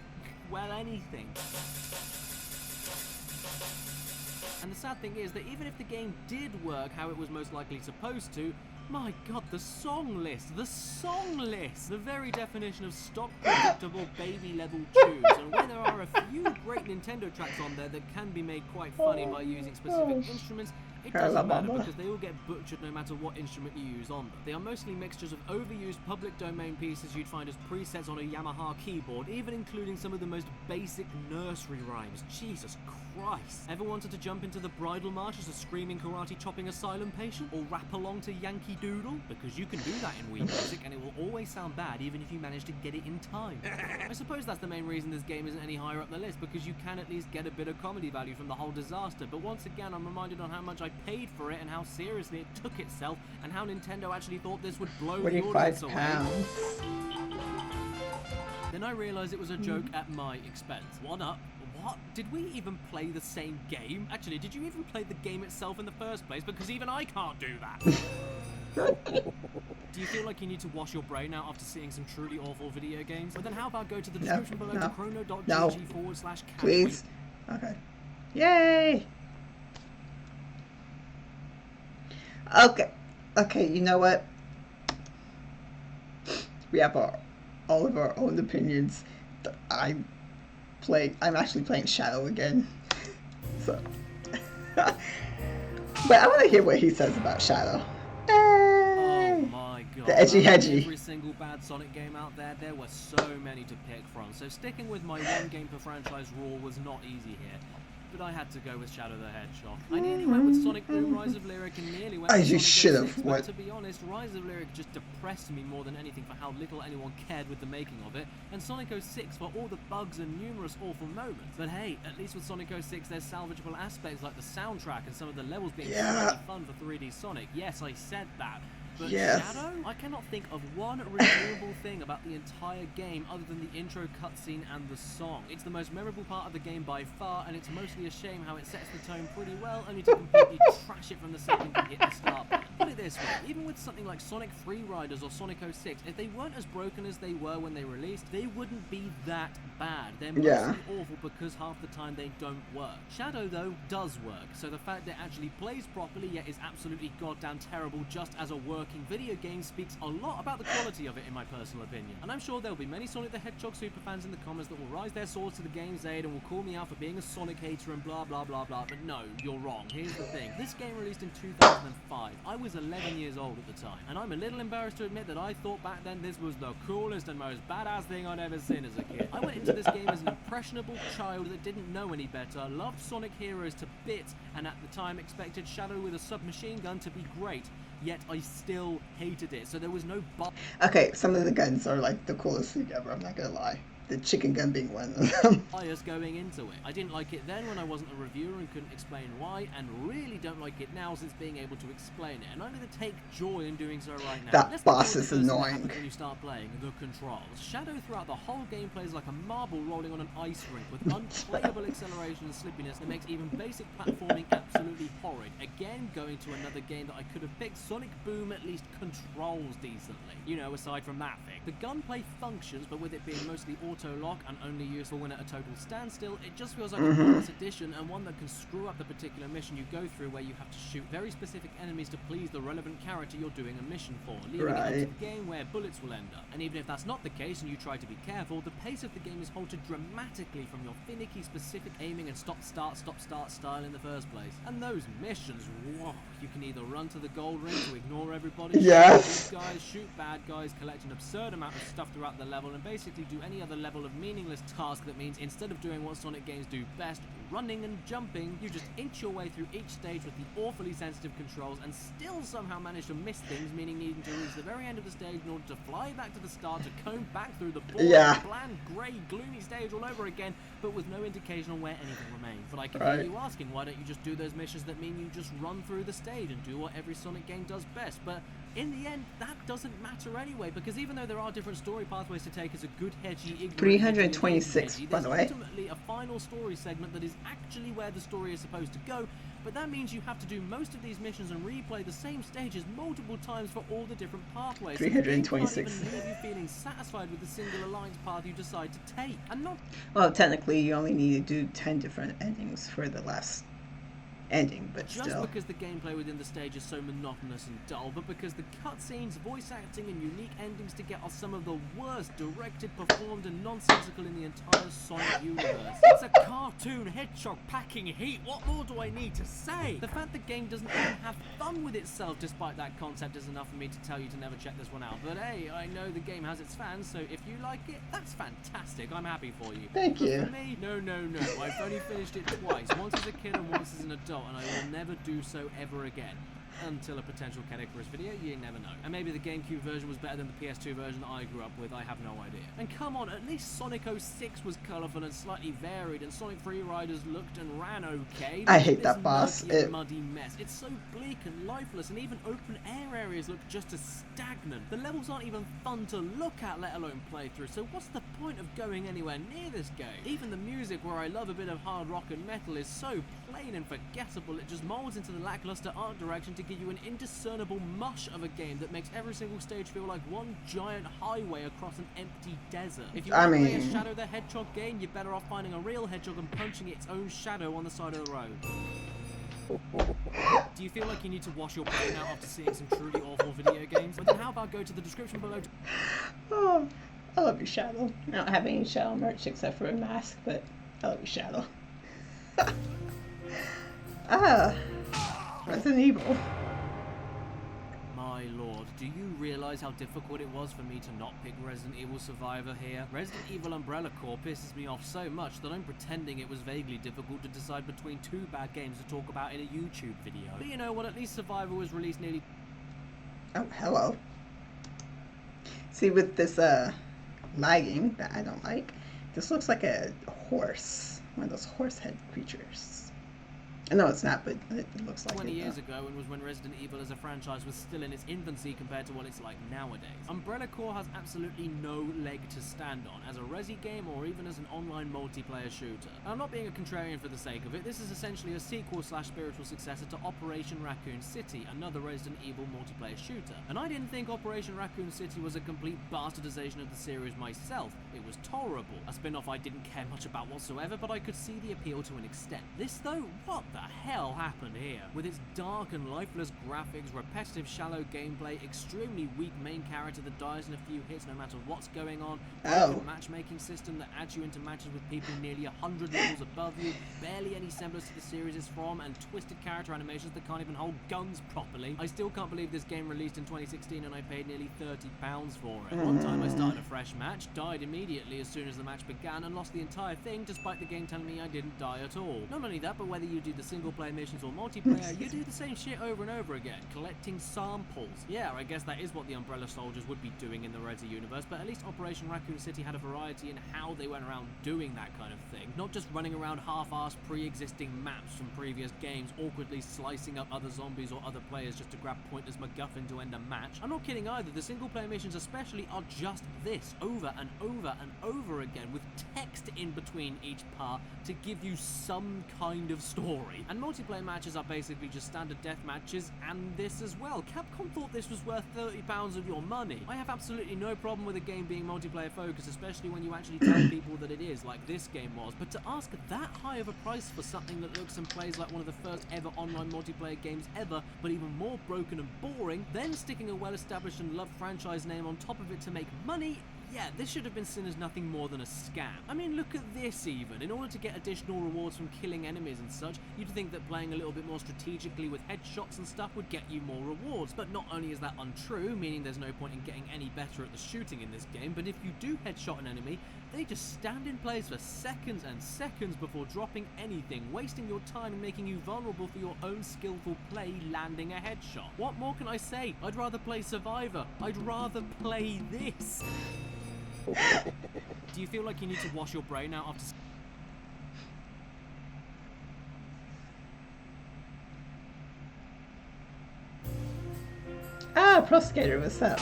well, anything. And the sad thing is that even if the game did work how it was most likely supposed to, my god, the song list! The song list! The very definition of stock, predictable, baby-level tunes. And when there are a few great Nintendo tracks on there that can be made quite funny by using specific instruments, it doesn't matter because they all get butchered no matter what instrument you use on them. They are mostly mixtures of overused public domain pieces you'd find as presets on a Yamaha keyboard, even including some of the most basic nursery rhymes. Jesus Christ. Ever wanted to jump into the bridal march as a screaming karate chopping asylum patient? Or rap along to Yankee Doodle? Because you can do that in Wii Music and it will always sound bad even if you manage to get it in time. I suppose that's the main reason this game isn't any higher up the list, because you can at least get a bit of comedy value from the whole disaster, but once again I'm reminded on how much I paid for it and how seriously it took itself and how Nintendo actually thought this would blow the audience away. Then I realised it was a joke at my expense. One up. What? Did we even play the same game? Actually, did you even play the game itself in the first place? Because even I can't do that. Do you feel like you need to wash your brain out after seeing some truly awful video games? But then how about go to the description below to chrono.gg/cat. Please. Okay. Yay! Okay, you know what? We have all of our own opinions. I'm actually playing Shadow again. So but I want to hear what he says about Shadow. Oh my god. The edgy hedgy. Every single bad Sonic game out there were so many to pick from. So sticking with my one game per franchise rule was not easy here. But I had to go with Shadow the Hedgehog. I nearly went with Sonic Boom Rise of Lyric and nearly went with Sonic 06, but to be honest, Rise of Lyric just depressed me more than anything for how little anyone cared with the making of it, and Sonic 06 for all the bugs and numerous awful moments. But hey, at least with Sonic 06 there's salvageable aspects like the soundtrack and some of the levels being really fun for 3D Sonic. Yes, I said that. But Shadow? I cannot think of one redeemable thing about the entire game other than the intro cutscene and the song. It's the most memorable part of the game by far, and it's mostly a shame how it sets the tone pretty well, only to completely trash it from the second you hit the start button. Put it this way, even with something like Sonic Free Riders or Sonic 06, if they weren't as broken as they were when they released, they wouldn't be that bad. They're mostly awful because half the time they don't work. Shadow, though, does work, so the fact that it actually plays properly yet is absolutely goddamn terrible just as a working video game speaks a lot about the quality of it in my personal opinion. And I'm sure there'll be many Sonic the Hedgehog superfans in the comments that will rise their swords to the game's aid and will call me out for being a Sonic hater and blah blah blah blah, but no, you're wrong. Here's the thing. This game released in 2005. I was 11 years old at the time, and I'm a little embarrassed to admit that I thought back then this was the coolest and most badass thing I'd ever seen as a kid. I went into this game as an impressionable child that didn't know any better, loved Sonic Heroes to bits, and at the time expected Shadow with a submachine gun to be great. Yet I still hated it, so there was no Okay, some of the guns are like the coolest thing ever, I'm not gonna lie. the chicken gun being one of them. Bias going into it. I didn't like it then when I wasn't a reviewer and couldn't explain why, and really don't like it now since being able to explain it, and I'm going to take joy in doing so right now. That boss is annoying. When you start playing, the controls. Shadow throughout the whole gameplay is like a marble rolling on an ice rink with unplayable acceleration and slippiness that makes even basic platforming absolutely horrid. Again, going to another game that I could have picked, Sonic Boom at least controls decently. You know, aside from that thing. The gunplay functions, but with it being mostly auto-lock and only useful when at a total standstill, it just feels like a bonus addition and one that can screw up the particular mission you go through where you have to shoot very specific enemies to please the relevant character you're doing a mission for, leaving it up to the game where bullets will end up. And even if that's not the case and you try to be careful, the pace of the game is halted dramatically from your finicky specific aiming and stop-start style in the first place. And those missions, whoa, you can either run to the gold ring to ignore everybody, shoot good guys, shoot bad guys, collect an absurd amount of stuff throughout the level, and basically do any other level of meaningless task that means instead of doing what Sonic games do best, running and jumping, you just inch your way through each stage with the awfully sensitive controls and still somehow manage to miss things, meaning needing to reach the very end of the stage in order to fly back to the start to comb back through the boring, bland, grey, gloomy stage all over again, but with no indication on where anything remains. But I can hear you asking, why don't you just do those missions that mean you just run through the stage and do what every Sonic game does best? But in the end, that doesn't matter anyway, because even though there are different story pathways to take as a good hedgy, 326, by the way. There's ultimately a final story segment that is actually where the story is supposed to go, but that means you have to do most of these missions and replay the same stages multiple times for all the different pathways. 326. Can't even leave you feeling satisfied with the single alliance path you decide to take. And not... Well, technically, you only need to do 10 different endings for the last ending, but just still. because the gameplay within the stage is so monotonous and dull, but because the cutscenes, voice acting, and unique endings to get are some of the worst directed, performed, and nonsensical in the entire Sonic universe. It's a cartoon hedgehog packing heat. What more do I need to say? The fact the game doesn't even have fun with itself despite that concept is enough for me to tell you to never check this one out. But hey, I know the game has its fans, so if you like it, that's fantastic. I'm happy for you. Thank you. For me, no. I've only finished it twice, once as a kid and once as an adult, and I will never do so ever again. Until a potential Caddicarus video, you never know. And maybe the GameCube version was better than the PS2 version that I grew up with, I have no idea. And come on, at least Sonic 06 was colourful and slightly varied, and Sonic Free Riders looked and ran okay. I hate that boss. Muddy mess. It's so bleak and lifeless, and even open air areas look just as stagnant. The levels aren't even fun to look at, let alone play through, so what's the point of going anywhere near this game? Even the music, where I love a bit of hard rock and metal, is so plain and forgettable, it just molds into the lackluster art direction to give you an indiscernible mush of a game that makes every single stage feel like one giant highway across an empty desert. If you want to play a Shadow the Hedgehog game, you're better off finding a real hedgehog and punching its own shadow on the side of the road. Do you feel like you need to wash your brain out after seeing some truly awful video games? Well, then how about go to the description below to... Oh, I love you, Shadow. I don't have any Shadow merch except for a mask, but I love you, Shadow. Resident Evil. My lord, do you realise how difficult it was for me to not pick Resident Evil Survivor here? Resident Evil Umbrella Corps pisses me off so much that I'm pretending it was vaguely difficult to decide between two bad games to talk about in a YouTube video. But you know what, at least Survivor was released nearly... Oh, hello. See, with this lagging that I don't like, this looks like a horse. One of those horse head creatures. No, it's not, but it looks like 20 years ago, and was when Resident Evil as a franchise was still in its infancy compared to what it's like nowadays. Umbrella Corps has absolutely no leg to stand on, as a Resi game or even as an online multiplayer shooter. I'm not being a contrarian for the sake of it, this is essentially a sequel/spiritual successor to Operation Raccoon City, another Resident Evil multiplayer shooter. And I didn't think Operation Raccoon City was a complete bastardization of the series myself. It was tolerable, a spin-off I didn't care much about whatsoever, but I could see the appeal to an extent. This though, what the hell happened here? With its dark and lifeless graphics, repetitive shallow gameplay, extremely weak main character that dies in a few hits no matter what's going on, broken matchmaking system that adds you into matches with people nearly 100 levels above you, barely any semblance to the series is from, and twisted character animations that can't even hold guns properly. I still can't believe this game released in 2016 and I paid nearly £30 for it. One time I started a fresh match, died immediately as soon as the match began, and lost the entire thing despite the game telling me I didn't die at all. Not only that, but whether you do the single-player missions or multiplayer, you do the same shit over and over again, collecting samples. Yeah, I guess that is what the Umbrella Soldiers would be doing in the Resi universe, but at least Operation Raccoon City had a variety in how they went around doing that kind of thing. Not just running around half-assed pre-existing maps from previous games, awkwardly slicing up other zombies or other players just to grab pointless MacGuffin to end a match. I'm not kidding either, the single-player missions especially are just this, over and over and over again, with text in between each part to give you some kind of story. And multiplayer matches are basically just standard death matches, and this as well. Capcom thought this was worth £30 of your money. I have absolutely no problem with a game being multiplayer focused, especially when you actually tell people that it is, like this game was, but to ask that high of a price for something that looks and plays like one of the first ever online multiplayer games ever, but even more broken and boring, then sticking a well-established and loved franchise name on top of it to make money, yeah, this should have been seen as nothing more than a scam. I mean, look at this even. In order to get additional rewards from killing enemies and such, you'd think that playing a little bit more strategically with headshots and stuff would get you more rewards. But not only is that untrue, meaning there's no point in getting any better at the shooting in this game, but if you do headshot an enemy, they just stand in place for seconds and seconds before dropping anything, wasting your time and making you vulnerable for your own skillful play landing a headshot. What more can I say? I'd rather play Survivor. I'd rather play this. Do you feel like you need to wash your brain out after... Ah, Pro Skater, what's up?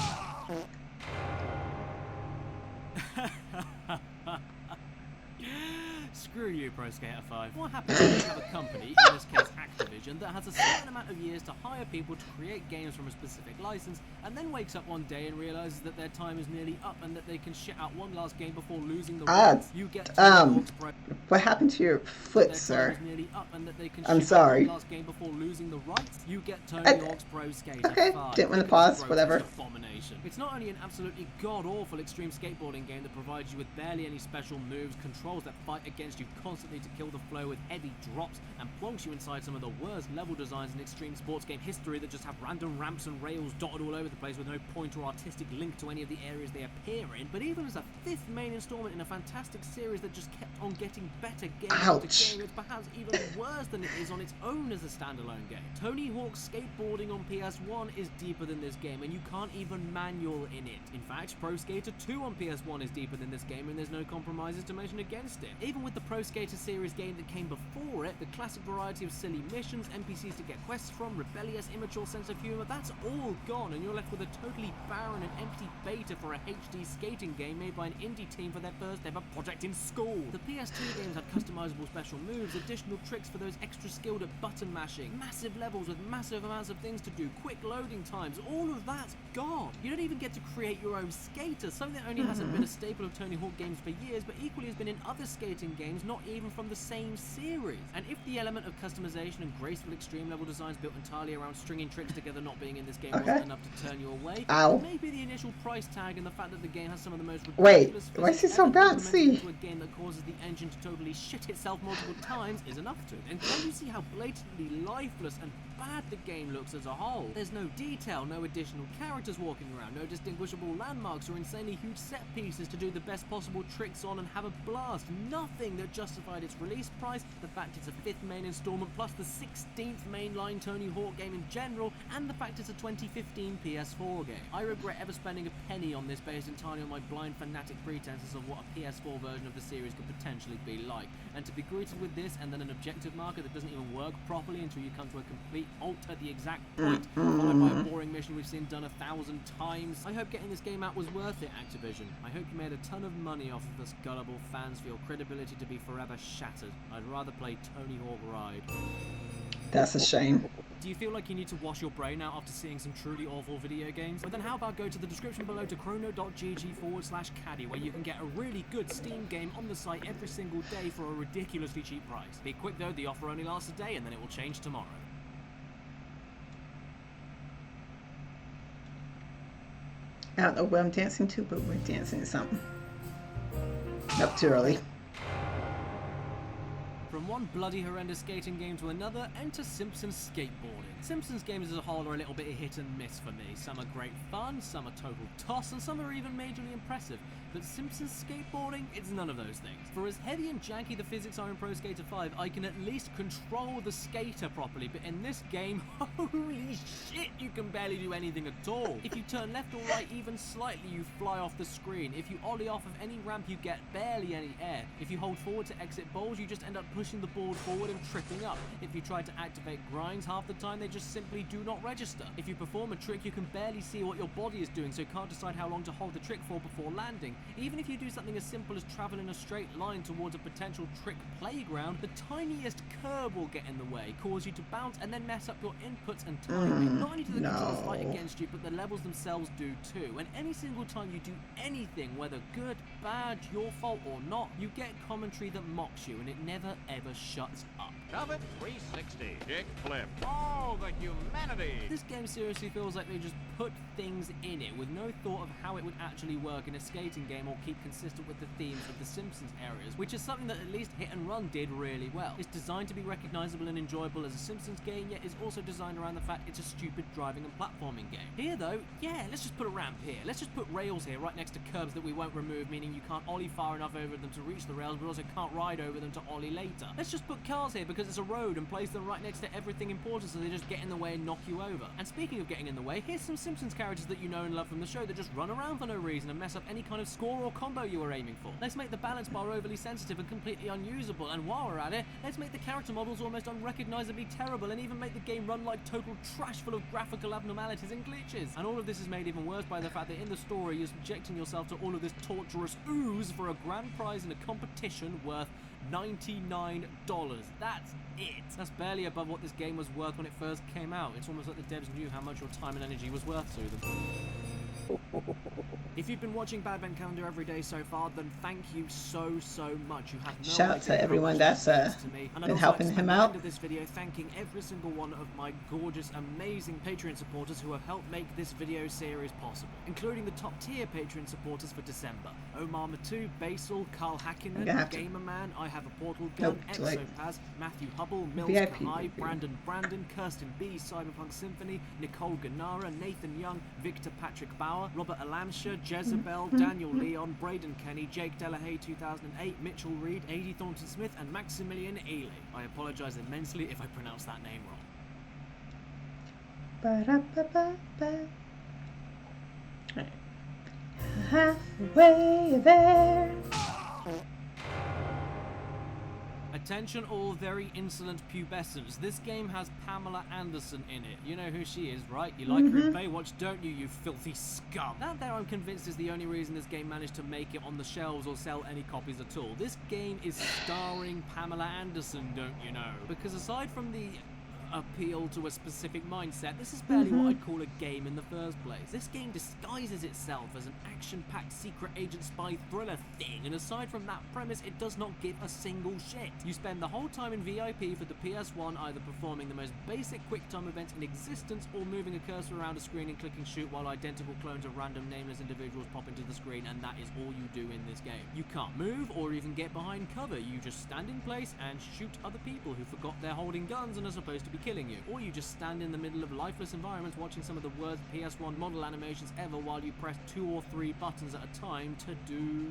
Screw you, Pro Skater 5. What happens when you have a company, in this case Activision, that has a certain amount of years to hire people to create games from a specific license, and then wakes up one day and realizes that their time is nearly up and that they can shit out one last game before losing the rights? You get what happened to your foot, sir? I'm shit sorry. Out one last game before losing the rights? You get Tony Hawk's Pro Skater 5. Okay, didn't want to pause, whatever. Abomination. It's not only an absolutely god-awful extreme skateboarding game that provides you with barely any special moves, controls that fight against you constantly to kill the flow with heavy drops, and plonks you inside some of the worst level designs in extreme sports game history that just have random ramps and rails dotted all over the place with no point or artistic link to any of the areas they appear in, but even as a fifth main installment in a fantastic series that just kept on getting better game after game, it's perhaps even worse than it is on its own as a standalone game. Tony Hawk's skateboarding on PS1 is deeper than this game, and you can't even manual in it. In fact, Pro Skater 2 on PS1 is deeper than this game, and there's no compromises to mention against it. Even with the Pro Skater series game that came before it, the classic variety of silly missions, NPCs to get quests from, rebellious, immature sense of humour, that's all gone, and you're left with a totally barren and empty beta for a HD skating game made by an indie team for their first ever project in school. The PS2 games had customizable special moves, additional tricks for those extra skilled at button mashing, massive levels with massive amounts of things to do, quick loading times, all of that's gone. You don't even get to create your own skater, something that only hasn't been a staple of Tony Hawk games for years, but equally has been in other skating games, not even from the same series. And if the element of customization and graceful extreme level designs built entirely around stringing tricks together not being in this game wasn't enough to turn you away, maybe the initial price tag and the fact that the game has some of the most ridiculous why is it so bouncy? into a game that causes the engine to totally shit itself multiple times is enough to. And can you see how blatantly lifeless and bad the game looks as a whole? There's no detail, no additional characters walking around, no distinguishable landmarks or insanely huge set pieces to do the best possible tricks on and have a blast. Nothing that justified its release price, the fact it's a fifth main installment plus the 16th mainline Tony Hawk game in general, and the fact it's a 2015 PS4 game. I regret ever spending a penny on this based entirely on my blind fanatic pretenses of what a PS4 version of the series could potentially be like. And to be greeted with this and then an objective marker that doesn't even work properly until you come to a complete halt at the exact point, followed by a boring mission we've seen done 1,000 times. I hope getting this game out was worth it, Activision. I hope you made a ton of money off of us gullible fans for your credibility to be forever shattered. I'd rather play Tony Hawk Ride. That's a shame. Do you feel like you need to wash your brain out after seeing some truly awful video games? Well then how about go to the description below to chrono.gg/caddy where you can get a really good Steam game on the site every single day for a ridiculously cheap price. Be quick though, the offer only lasts a day and then it will change tomorrow. I don't know what I'm dancing to, but we're dancing to something. Nope, too early. From one bloody horrendous skating game to another, enter Simpsons skateboarding. Simpsons games as a whole are a little bit hit and miss for me. Some are great fun, some are total toss, and some are even majorly impressive. But Simpsons skateboarding, it's none of those things. For as heavy and janky the physics are in Pro Skater 5, I can at least control the skater properly, but in this game, holy shit, you can barely do anything at all. If you turn left or right even slightly, you fly off the screen. If you ollie off of any ramp, you get barely any air. If you hold forward to exit bowls, you just end up pushing the board forward and tripping up. If you try to activate grinds, half the time they just simply do not register. If you perform a trick, you can barely see what your body is doing, so you can't decide how long to hold the trick for before landing. Even if you do something as simple as travel in a straight line towards a potential trick playground, the tiniest curb will get in the way, cause you to bounce and then mess up your inputs and timing. Not only do the controls fight against you, but the levels themselves do too. And any single time you do anything, whether good, bad, your fault or not, you get commentary that mocks you, and it never ever shuts up. Shove it 360. Kick flip. Oh, the humanity! This game seriously feels like they just put things in it with no thought of how it would actually work in a skating game or keep consistent with the themes of the Simpsons areas, which is something that at least Hit and Run did really well. It's designed to be recognizable and enjoyable as a Simpsons game, yet is also designed around the fact it's a stupid driving and platforming game. Here though, yeah, let's just put a ramp here. Let's just put rails here right next to curbs that we won't remove, meaning you can't ollie far enough over them to reach the rails, but also can't ride over them to ollie later. Let's just put cars here because it's a road and place them right next to everything important so they just get in the way and knock you over. And speaking of getting in the way, here's some Simpsons characters that you know and love from the show that just run around for no reason and mess up any kind of score or combo you were aiming for. Let's make the balance bar overly sensitive and completely unusable, and while we're at it, let's make the character models almost unrecognizably terrible and even make the game run like total trash full of graphical abnormalities and glitches. And all of this is made even worse by the fact that in the story you're subjecting yourself to all of this torturous ooze for a grand prize in a competition worth $99. That's it. That's barely above what this game was worth when it first came out. It's almost like the devs knew how much your time and energy was worth to them. If you've been watching Badvent Calendar every day so far, then thank you so much. You have no Shout out to everyone that's been helping him out. At the end of this video, thanking every single one of my gorgeous, amazing Patreon supporters who have helped make this video series possible, including the top tier Patreon supporters for December: Omar Matu, Basil, Carl Hackinen, Gamerman, I Have a Portal Gun, Exopaz, Matthew Hubble, Mills Kahai, Brandon, Kirsten B, Cyberpunk Symphony, Nicole Ganara, Nathan Young, Victor Patrick Bauer, Robert Alamsha, Jezebel, Daniel Leon, Braden Kenny, Jake Delahaye 2008, Mitchell Reed, Adi Thornton Smith, and Maximilian Ely. I apologise immensely if I pronounced that name wrong. Halfway there. Attention all very insolent pubescents. This game has Pamela Anderson in it. You know who she is, right? You like her in Baywatch, don't you, you filthy scum? That there, I'm convinced, is the only reason this game managed to make it on the shelves or sell any copies at all. This game is starring Pamela Anderson, don't you know? Because aside from the appeal to a specific mindset, this is barely what I'd call a game in the first place. This game disguises itself as an action-packed secret agent spy thriller thing, and aside from that premise, it does not give a single shit. You spend the whole time in VIP for the PS1 either performing the most basic quick-time events in existence or moving a cursor around a screen and clicking shoot while identical clones of random nameless individuals pop into the screen, and that is all you do in this game. You can't move or even get behind cover. You just stand in place and shoot other people who forgot they're holding guns and are supposed to be killing you. Or you just stand in the middle of lifeless environments watching some of the worst PS1 model animations ever while you press 2 or 3 buttons at a time to do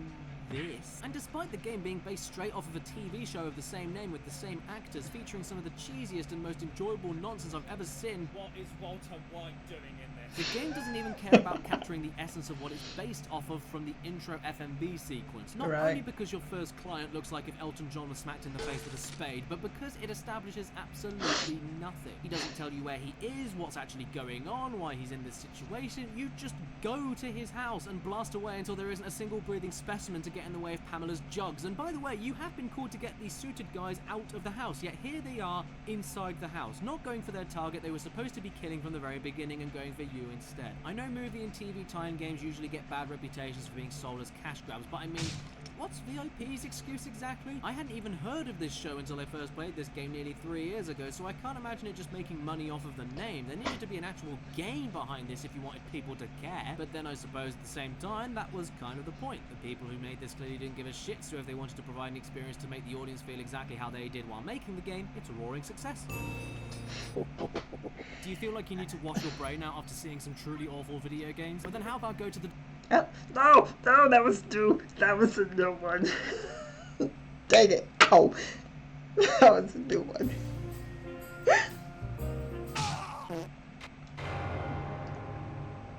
this. And despite the game being based straight off of a TV show of the same name with the same actors, featuring some of the cheesiest and most enjoyable nonsense I've ever seen, what is Walter White doing in this? The game doesn't even care about capturing the essence of what it's based off of from the intro FMV sequence. Not only because your first client looks like if Elton John was smacked in the face with a spade, but because it establishes absolutely nothing. He doesn't tell you where he is, what's actually going on, why he's in this situation. You just go to his house and blast away until there isn't a single breathing specimen to get in the way of Pamela's jugs. And by the way, you have been called to get these suited guys out of the house, yet here they are inside the house, not going for their target they were supposed to be killing from the very beginning and going for you instead. I know movie and TV tie-in games usually get bad reputations for being sold as cash grabs, but I mean, what's VIP's excuse exactly? I hadn't even heard of this show until I first played this game nearly 3 years ago, so I can't imagine it just making money off of the name. There needed to be an actual game behind this if you wanted people to care. But then I suppose at the same time, that was kind of the point. The people who made this clearly didn't give a shit, so if they wanted to provide an experience to make the audience feel exactly how they did while making the game, it's a roaring success. Do you feel like you need to wash your brain out after seeing some truly awful video games? But then how about go to the... No, that was new. That was a new one. Dang it. Oh, that was a new one.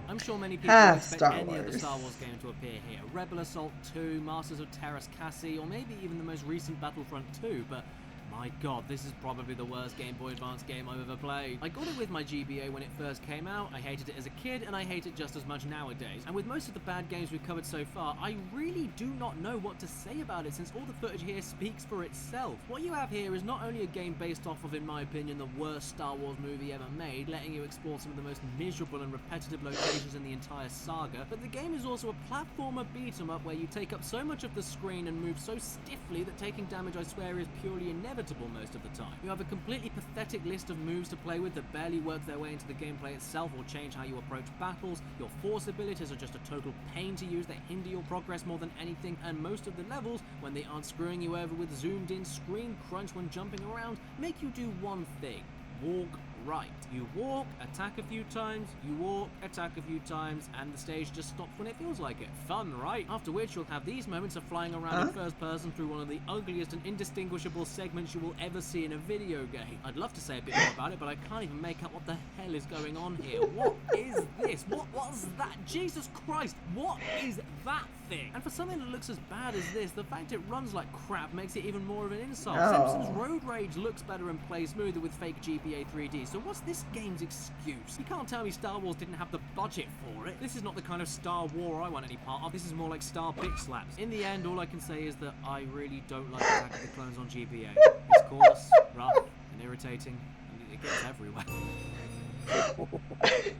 I'm sure many people would expect Star any Wars. other Star Wars game to appear here. Rebel Assault 2, Masters of Terras Cassie, or maybe even the most recent Battlefront 2, but my god, this is probably the worst Game Boy Advance game I've ever played. I got it with my GBA when it first came out, I hated it as a kid, and I hate it just as much nowadays. And with most of the bad games we've covered so far, I really do not know what to say about it, since all the footage here speaks for itself. What you have here is not only a game based off of, in my opinion, the worst Star Wars movie ever made, letting you explore some of the most miserable and repetitive locations in the entire saga, but the game is also a platformer beat-em-up where you take up so much of the screen and move so stiffly that taking damage, I swear, is purely inevitable most of the time. You have a completely pathetic list of moves to play with that barely work their way into the gameplay itself or change how you approach battles. Your force abilities are just a total pain to use, they hinder your progress more than anything, and most of the levels, when they aren't screwing you over with zoomed in screen crunch when jumping around, make you do one thing: walk right. You walk, attack a few times, you walk, attack a few times, and the stage just stops when it feels like it. Fun, right? After which you'll have these moments of flying around in first person through one of the ugliest and indistinguishable segments you will ever see in a video game. I'd love to say a bit more about it, but I can't even make out what the hell is going on here. What is this? What's that? Jesus Christ, what is that thing? And for something that looks as bad as this, the fact it runs like crap makes it even more of an insult. Oh. Simpsons Road Rage looks better and plays smoother with fake GBA 3D, so what's this game's excuse? You can't tell me Star Wars didn't have the budget for it. This is not the kind of Star War I want any part of. This is more like Star Bitch Slaps. In the end, all I can say is that I really don't like Attack of the Clones on GBA. It's coarse, rough, and irritating, and it gets everywhere.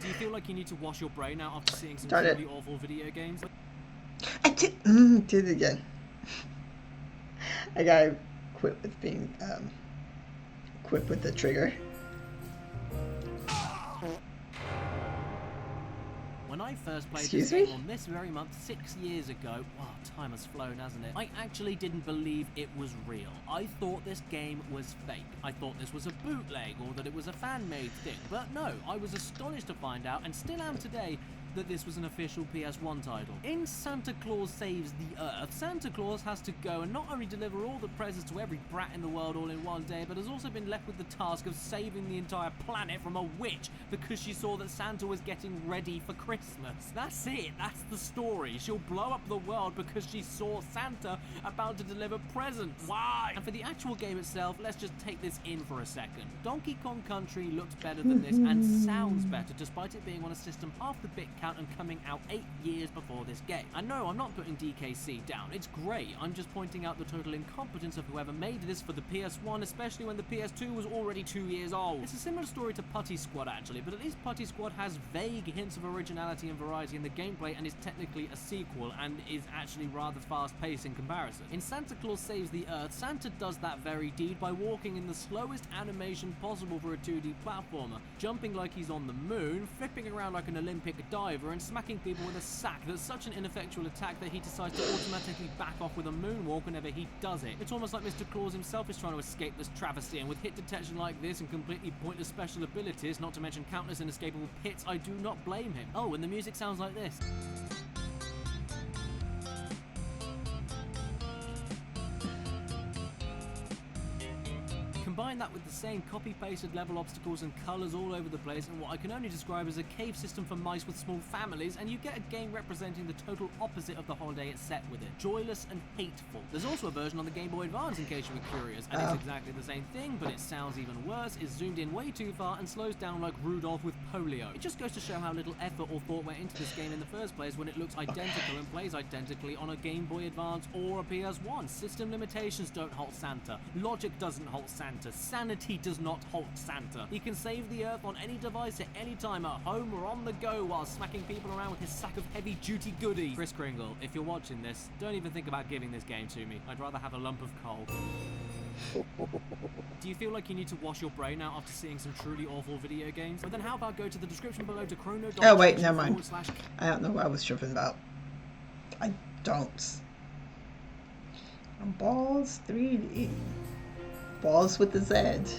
Do you feel like you need to wash your brain out after seeing some truly awful video games? I did it again. I gotta quit with being quit with the trigger. When I first played this game on this very month 6 years ago, wow, time has flown, hasn't it? I actually didn't believe it was real. I thought this game was fake. I thought this was a bootleg or that it was a fan-made thing. But no, I was astonished to find out, and still am today, that this was an official PS1 title. In Santa Claus Saves the Earth, Santa Claus has to go and not only deliver all the presents to every brat in the world all in one day, but has also been left with the task of saving the entire planet from a witch because she saw that Santa was getting ready for Christmas. That's it, that's the story. She'll blow up the world because she saw Santa about to deliver presents. Why? And for the actual game itself, let's just take this in for a second. Donkey Kong Country looks better than this and sounds better, despite it being on a system half the bit count and coming out 8 years before this game. And no, I'm not putting DKC down, it's great, I'm just pointing out the total incompetence of whoever made this for the PS1, especially when the PS2 was already 2 years old. It's a similar story to Putty Squad actually, but at least Putty Squad has vague hints of originality and variety in the gameplay and is technically a sequel and is actually rather fast-paced in comparison. In Santa Claus Saves the Earth, Santa does that very deed by walking in the slowest animation possible for a 2D platformer, jumping like he's on the moon, flipping around like an Olympic diver, and smacking people with a sack that's such an ineffectual attack that he decides to automatically back off with a moonwalk whenever he does it. It's almost like Mr. Claus himself is trying to escape this travesty, and with hit detection like this and completely pointless special abilities, not to mention countless inescapable pits, I do not blame him. Oh, and the music sounds like this. Combine that with the same copy-pasted level obstacles and colours all over the place and what I can only describe as a cave system for mice with small families, and you get a game representing the total opposite of the holiday it's set with it. Joyless and hateful. There's also a version on the Game Boy Advance in case you were curious, and it's exactly the same thing, but it sounds even worse, is zoomed in way too far and slows down like Rudolph with polio. It just goes to show how little effort or thought went into this game in the first place when it looks identical and plays identically on a Game Boy Advance or a PS1. System limitations don't halt Santa. Logic doesn't halt Santa. sanity does not halt Santa. He can save the Earth on any device at any time, at home or on the go, while smacking people around with his sack of heavy-duty goodies. Chris Kringle, if you're watching this, don't even think about giving this game to me. I'd rather have a lump of coal. Do you feel like you need to wash your brain out after seeing some truly awful video games? But then how about go to the description below to chrono. Oh wait, never mind. I don't know what I was tripping about. I don't. Balls 3D. Balls with the Z.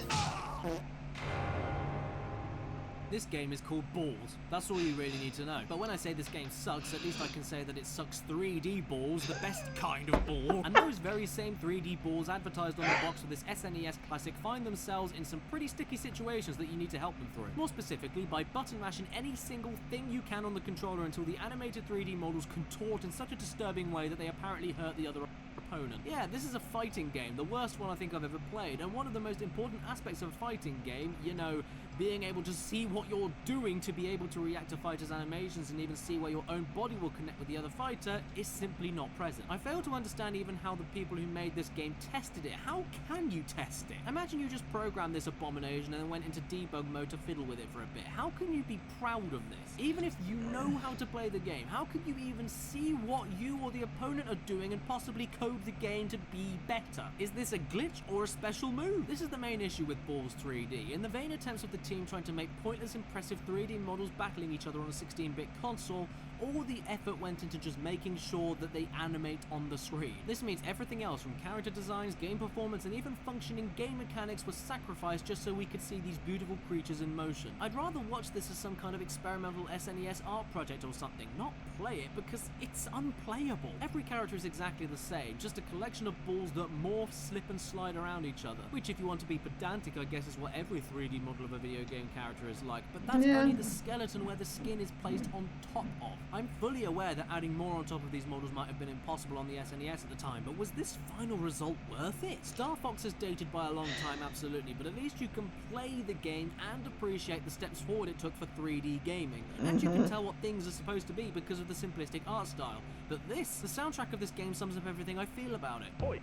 This game is called Balls. That's all you really need to know. But when I say this game sucks, at least I can say that it sucks 3D balls, the best kind of ball. And those very same 3D balls advertised on the box for this SNES classic find themselves in some pretty sticky situations that you need to help them through. More specifically, by button mashing any single thing you can on the controller until the animated 3D models contort in such a disturbing way that they apparently hurt the other opponent. Yeah, this is a fighting game, the worst one I think I've ever played, and one of the most important aspects of a fighting game, you know, being able to see what you're doing to be able to react to fighters' animations and even see where your own body will connect with the other fighter, is simply not present. I fail to understand even how the people who made this game tested it. How can you test it? Imagine you just programmed this abomination and then went into debug mode to fiddle with it for a bit. How can you be proud of this? Even if you know how to play the game, how can you even see what you or the opponent are doing and possibly code the game to be better? Is this a glitch or a special move? This is the main issue with Balls 3D. In the vain attempts of the team trying to make pointless, impressive 3D models battling each other on a 16-bit console, all the effort went into just making sure that they animate on the screen. This means everything else from character designs, game performance, and even functioning game mechanics was sacrificed just so we could see these beautiful creatures in motion. I'd rather watch this as some kind of experimental SNES art project or something, not play it, because it's unplayable. Every character is exactly the same, just a collection of balls that morph, slip, and slide around each other, which if you want to be pedantic, I guess is what every 3D model of a video game character is like, but that's only the skeleton where the skin is placed on top of. I'm fully aware that adding more on top of these models might have been impossible on the SNES at the time, but was this final result worth it? Star Fox is dated by a long time, absolutely, but at least you can play the game and appreciate the steps forward it took for 3D gaming, and you can tell what things are supposed to be because of the simplistic art style. But this, the soundtrack of this game sums up everything I feel about it. Oi.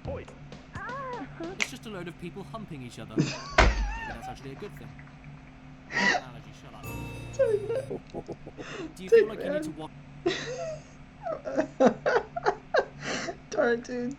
Oi. It's just a load of people humping each other. Maybe that's actually a good thing. Analogy, shut up. Do you feel like you need to watch? Darn, dude.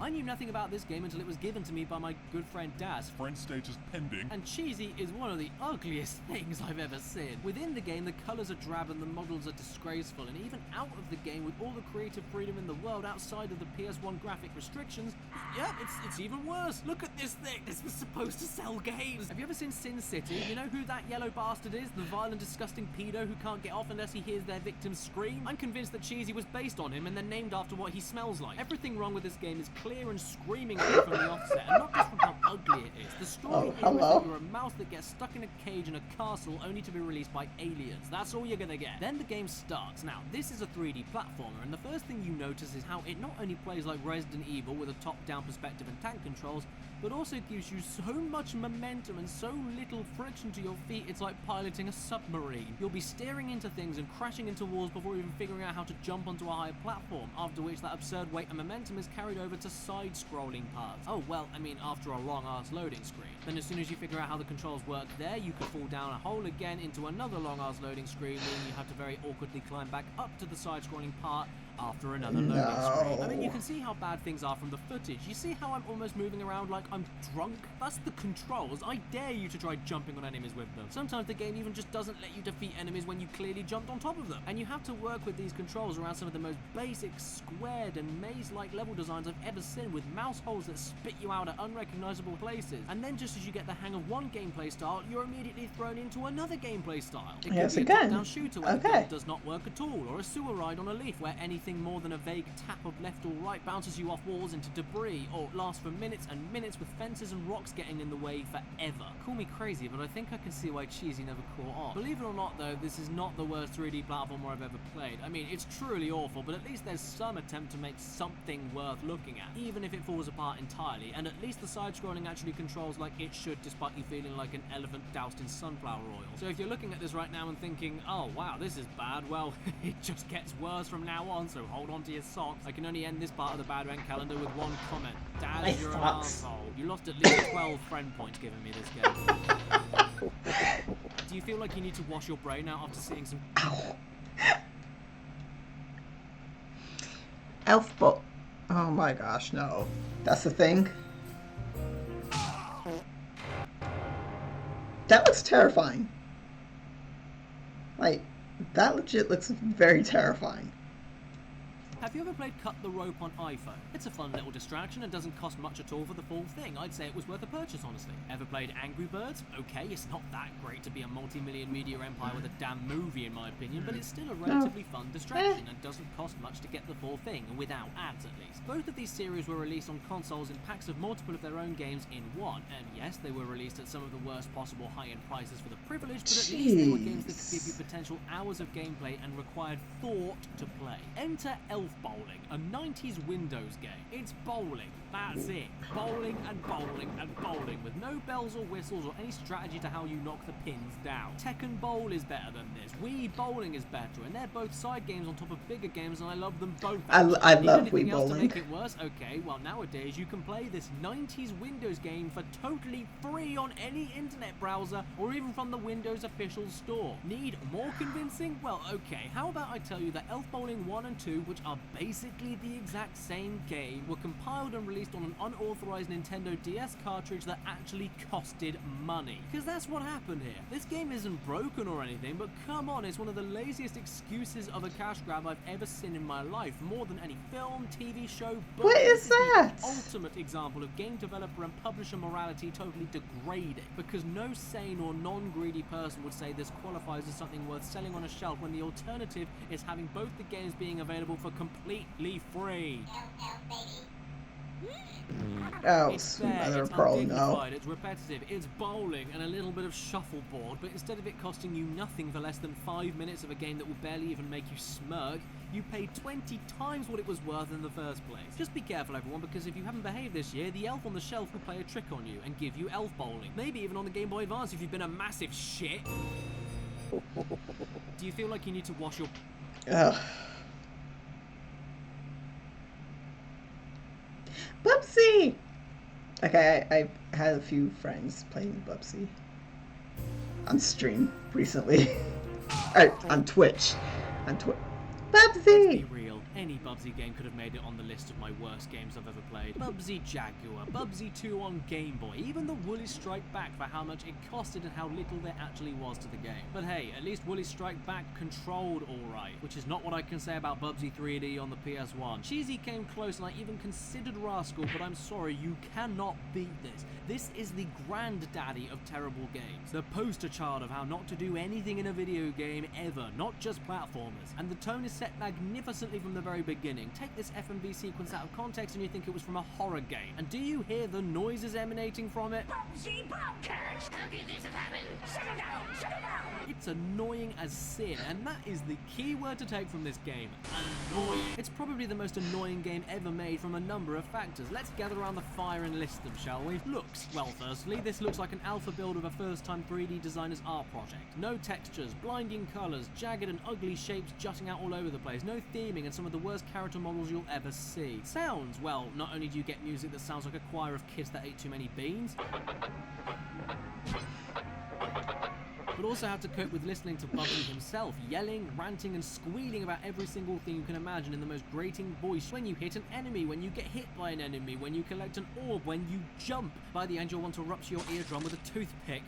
I knew nothing about this game until it was given to me by my good friend Daz. Friend status pending. And cheesy is one of the ugliest things I've ever seen. Within the game, the colours are drab and the models are disgraceful, and even out of the game, with all the creative freedom in the world outside of the PS1 graphic restrictions, yeah, it's even worse. Look at this thing. This was supposed to sell games. Have you ever seen Sin City? You know who that yellow bastard is? The violent, disgusting pedo who can't get off unless he hears their victims scream? I'm convinced that Cheesy was based on him and then named after what he smells like. Everything wrong with this game is clear and screaming at you from the offset, and not just from how ugly it is. The story here is that you're a mouse that gets stuck in a cage in a castle only to be released by aliens. That's all you're gonna get. Then the game starts. Now, this is a 3D platformer, and the first thing you notice is how it not only plays like Resident Evil with a top-down perspective and tank controls, but also gives you so much momentum and so little friction to your feet, it's like piloting a submarine. You'll be steering into things and crashing into walls before even figuring out how to jump onto a higher platform, after which that absurd weight and momentum is carried over to side-scrolling parts. Oh, well, I mean, after a long-ass loading screen. Then as soon as you figure out how the controls work there, you can fall down a hole again into another long-ass loading screen, meaning you have to very awkwardly climb back up to the side-scrolling part after another loading screen. I mean, you can see how bad things are from the footage. You see how I'm almost moving around like I'm drunk? That's the controls. I dare you to try jumping on enemies with them. Sometimes the game even just doesn't let you defeat enemies when you clearly jumped on top of them. And you have to work with these controls around some of the most basic squared and maze-like level designs I've ever seen, with mouse holes that spit you out at unrecognizable places. And then just as you get the hang of one gameplay style, you're immediately thrown into another gameplay style. It could be a top-down shooter where the gun does not work at all, or a sewer ride on a leaf where anything anything more than a vague tap of left or right bounces you off walls into debris, or lasts for minutes and minutes with fences and rocks getting in the way forever. Call me crazy, but I think I can see why Cheesy never caught on. Believe it or not though, this is not the worst 3D platformer I've ever played. I mean, it's truly awful, but at least there's some attempt to make something worth looking at, even if it falls apart entirely, and at least the side-scrolling actually controls like it should, despite you feeling like an elephant doused in sunflower oil. So if you're looking at this right now and thinking, oh wow, this is bad, well, it just gets worse from now on, so hold on to your socks. I can only end this part of the Badvent calendar with one comment. Dad, you're an arsehole. You lost at least 12 friend points giving me this game. Do you feel like you need to wash your brain out after seeing some... Ow. Elf book. Oh my gosh, no. That's the thing. That looks terrifying. Like, that legit looks very terrifying. Have you ever played Cut the Rope on iPhone? It's a fun little distraction and doesn't cost much at all for the full thing. I'd say it was worth a purchase, honestly. Ever played Angry Birds? Okay, it's not that great to be a multi-million media empire with a damn movie in my opinion, but it's still a relatively fun distraction and doesn't cost much to get the full thing, without ads at least. Both of these series were released on consoles in packs of multiple of their own games in one, and yes, they were released at some of the worst possible high-end prices for the privilege, but at least they were games that could give you potential hours of gameplay and required thought to play. Enter Elf Bowling, a 90s Windows game. It's bowling, that's it. Bowling and bowling and bowling, with no bells or whistles or any strategy to how you knock the pins down. Tekken Bowl is better than this. Wii Bowling is better, and they're both side games on top of bigger games, and I love them both. I love Wii Anything else Bowling. to make it worse? Okay, well nowadays you can play this 90s Windows game for totally free on any internet browser, or even from the Windows official store. Need more convincing? Well, okay, how about I tell you that Elf Bowling 1 and 2, which are basically the exact same game, were compiled and released on an unauthorized Nintendo DS cartridge that actually costed money. Because that's what happened here. This game isn't broken or anything, but come on, it's one of the laziest excuses of a cash grab I've ever seen in my life, more than any film, TV show, book. What is that? The ultimate example of game developer and publisher morality totally degraded, because no sane or non-greedy person would say this qualifies as something worth selling on a shelf when the alternative is having both the games being available for completely free. Oh, It's there, mother it's of pearl, no. undignified, it's repetitive, it's bowling and a little bit of shuffleboard, but instead of it costing you nothing for less than 5 minutes of a game that will barely even make you smirk, you paid 20 times what it was worth in the first place. Just be careful everyone, because if you haven't behaved this year, the elf on the shelf will play a trick on you and give you elf bowling. Maybe even on the Game Boy Advance if you've been a massive shit. Do you feel like you need to wash your... Ugh. Bubsy! Okay, I've had a few friends playing Bubsy on stream recently. On Twitch. Let's Bubsy! be real, any Bubsy game could have made it on the list of my worst games I've ever played. Bubsy Jaguar, Bubsy 2 on Game Boy, even the Woolly Strike Back for how much it costed and how little there actually was to the game. But hey, at least Woolly Strike Back controlled alright, which is not what I can say about Bubsy 3D on the PS1. Cheesy came close and I even considered Rascal, but I'm sorry, you cannot beat this. This is the granddaddy of terrible games. The poster child of how not to do anything in a video game ever, not just platformers. And the tone is set magnificently from the very beginning. Take this FMV sequence out of context and you think it was from a horror game. And do you hear the noises emanating from it? Bubsy Bobcats! How could this have happened? Shut it down! Shut it down! It's annoying as sin, and that is the key word to take from this game. Annoying. It's probably the most annoying game ever made from a number of factors. Let's gather around the fire and list them, shall we? Looks. Well, firstly, this looks like an alpha build of a first-time 3D designer's art project. No textures, blinding colours, jagged and ugly shapes jutting out all over the place, no theming, and some of the worst character models you'll ever see. Sounds. Well, not only do you get music that sounds like a choir of kids that ate too many beans, but also have to cope with listening to Bubsy himself, yelling, ranting and squealing about every single thing you can imagine in the most grating voice. When you hit an enemy, when you get hit by an enemy, when you collect an orb, when you jump. By the end you'll want to rupture your eardrum with a toothpick.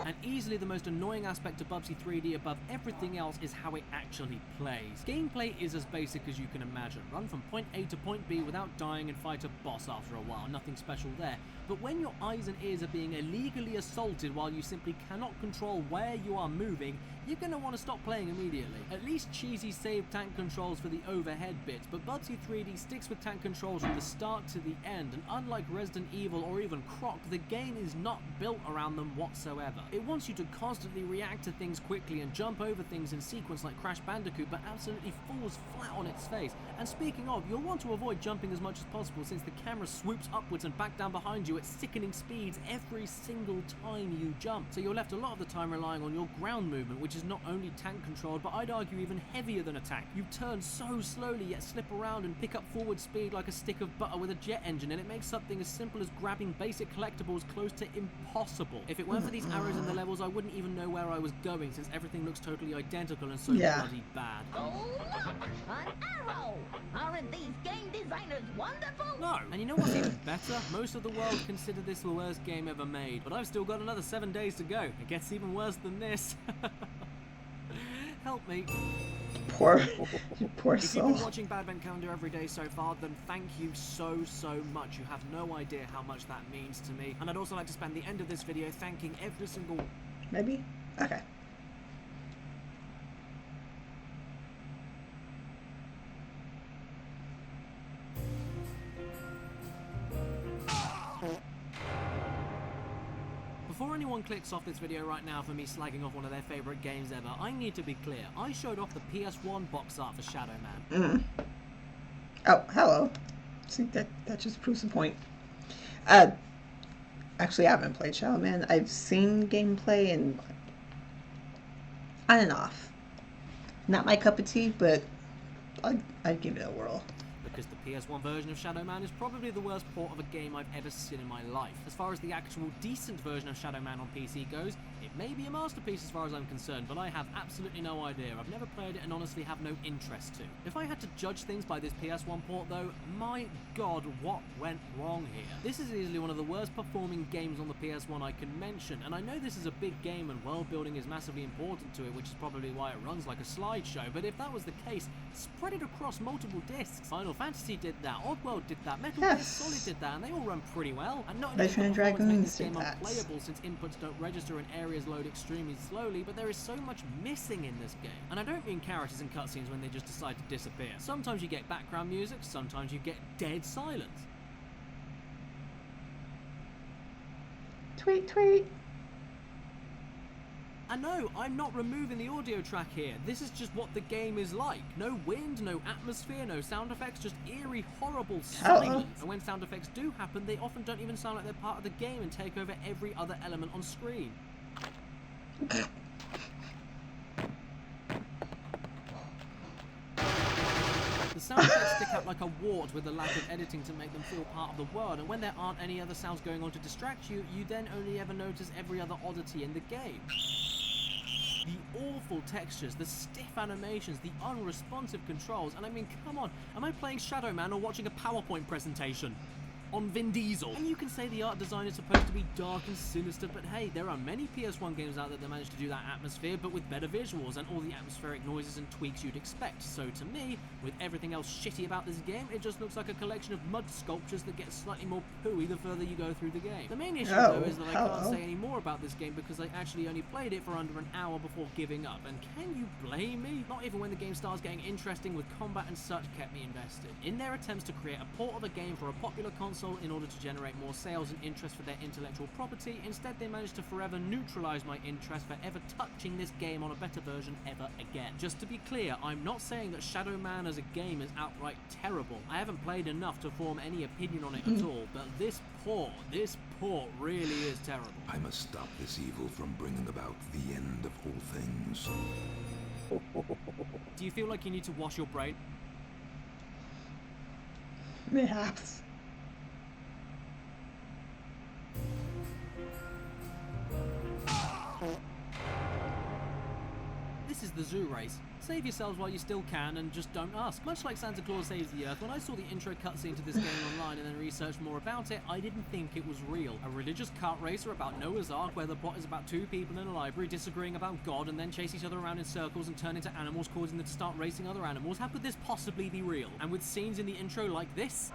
And easily the most annoying aspect of Bubsy 3D above everything else is how it actually plays. Gameplay is as basic as you can imagine. Run from point A to point B without dying and fight a boss after a while, nothing special there. But when your eyes and ears are being illegally assaulted while you simply cannot control where you are moving, you're going to want to stop playing immediately. At least Cheesy saved tank controls for the overhead bits, but Bubsy 3D sticks with tank controls from the start to the end, and unlike Resident Evil or even Croc, the game is not built around them whatsoever. It wants you to constantly react to things quickly and jump over things in sequence like Crash Bandicoot, but absolutely falls flat on its face. And speaking of, you'll want to avoid jumping as much as possible, since the camera swoops upwards and back down behind you at sickening speeds every single time you jump. So you're left a lot of the time relying on your ground movement, which is not only tank controlled, but I'd argue even heavier than a tank. You turn so slowly yet slip around and pick up forward speed like a stick of butter with a jet engine, and it makes something as simple as grabbing basic collectibles close to impossible. If it weren't for these arrows in the levels, I wouldn't even know where I was going, since everything looks totally identical and so bloody bad. Oh, look! An arrow! Aren't these game designers wonderful? No, and you know what's even better? Most of the world consider this the worst game ever made, but I've still got another 7 days to go. It gets even worse than this. Help me. Poor If soul. you've been watching Badvent Calendar every day so far, then thank you so much. You have no idea how much that means to me. And I'd also like to spend the end of this video thanking every single... Maybe? Okay. Before anyone clicks off this video right now for me slagging off one of their favourite games ever, I need to be clear. I showed off the PS1 box art for Shadow Man. Oh, hello. See, that just proves the point. Actually, I haven't played Shadow Man. I've seen gameplay and on and off. Not my cup of tea, but I'd give it a whirl. Because the PS1 version of Shadow Man is probably the worst port of a game I've ever seen in my life. As far as the actual decent version of Shadow Man on PC goes, it may be a masterpiece as far as I'm concerned, but I have absolutely no idea. I've never played it and honestly have no interest to. If I had to judge things by this PS1 port though, my god, what went wrong here? This is easily one of the worst performing games on the PS1 I can mention, and I know this is a big game and world building is massively important to it, which is probably why it runs like a slideshow, but if that was the case, spread it across multiple discs. Final Fantasy did that, Oddworld did that, Metal Gear Solid did that, and they all run pretty well. And not only does the performance make this game unplayable since inputs don't register and areas load extremely slowly, but there is so much missing in this game. And I don't mean characters and cutscenes when they just decide to disappear. Sometimes you get background music, sometimes you get dead silence. Tweet, tweet. And no, I'm not removing the audio track here. This is just what the game is like. No wind, no atmosphere, no sound effects, just eerie, horrible silence. And when sound effects do happen, they often don't even sound like they're part of the game and take over every other element on screen. The sound effects stick out like a wart with the lack of editing to make them feel part of the world, and when there aren't any other sounds going on to distract you, you then only ever notice every other oddity in the game. The awful textures, the stiff animations, the unresponsive controls, and I mean, come on, am I playing Shadow Man or watching a PowerPoint presentation? On Vin Diesel. And you can say the art design is supposed to be dark and sinister, but hey, there are many PS1 games out there that manage to do that atmosphere, but with better visuals and all the atmospheric noises and tweaks you'd expect. So to me, with everything else shitty about this game, it just looks like a collection of mud sculptures that get slightly more pooey the further you go through the game. The main issue though is that I can't say any more about this game because I actually only played it for under an hour before giving up, and can you blame me? Not even when the game starts getting interesting with combat and such kept me invested. In their attempts to create a port of a game for a popular console in order to generate more sales and interest for their intellectual property, instead they managed to forever neutralize my interest for ever touching this game on a better version ever again. Just to be clear, I'm not saying that Shadow Man as a game is outright terrible. I haven't played enough to form any opinion on it at all, but this port really is terrible. I must stop this evil from bringing about the end of all things. Do you feel like you need to wash your brain? Perhaps. This is the zoo race. Save yourselves while you still can and just don't ask. Much like Santa Claus Saves the Earth, when I saw the intro cutscene to this game online and then researched more about it, I didn't think it was real. A religious kart racer about Noah's Ark where the plot is about two people in a library disagreeing about God and then chase each other around in circles and turn into animals, causing them to start racing other animals. How could this possibly be real? And with scenes in the intro like this?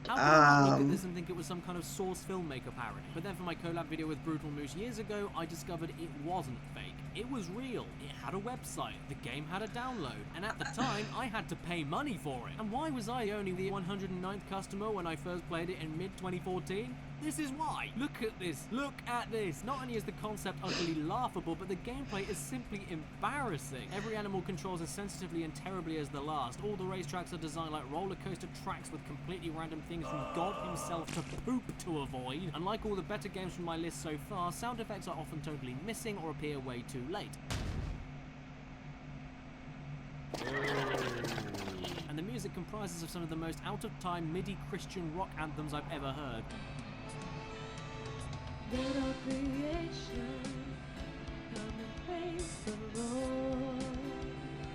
How could I not look at this and think it was some kind of Source filmmaker parody? But then for my collab video with Brutal Moose years ago, I discovered it wasn't fake. It was real. It had a website. The game had a download. And at the time, I had to pay money for it. And why was I only the 109th customer when I first played it in mid-2014? This is why. Look at this. Look at this. Not only is the concept utterly laughable, but the gameplay is simply embarrassing. Every animal controls as sensitively and terribly as the last. All the racetracks are designed like roller coaster tracks with completely random things from God himself to poop to avoid. Unlike all the better games from my list so far, sound effects are often totally missing or appear way too late. And the music comprises of some of the most out-of-time MIDI Christian rock anthems I've ever heard.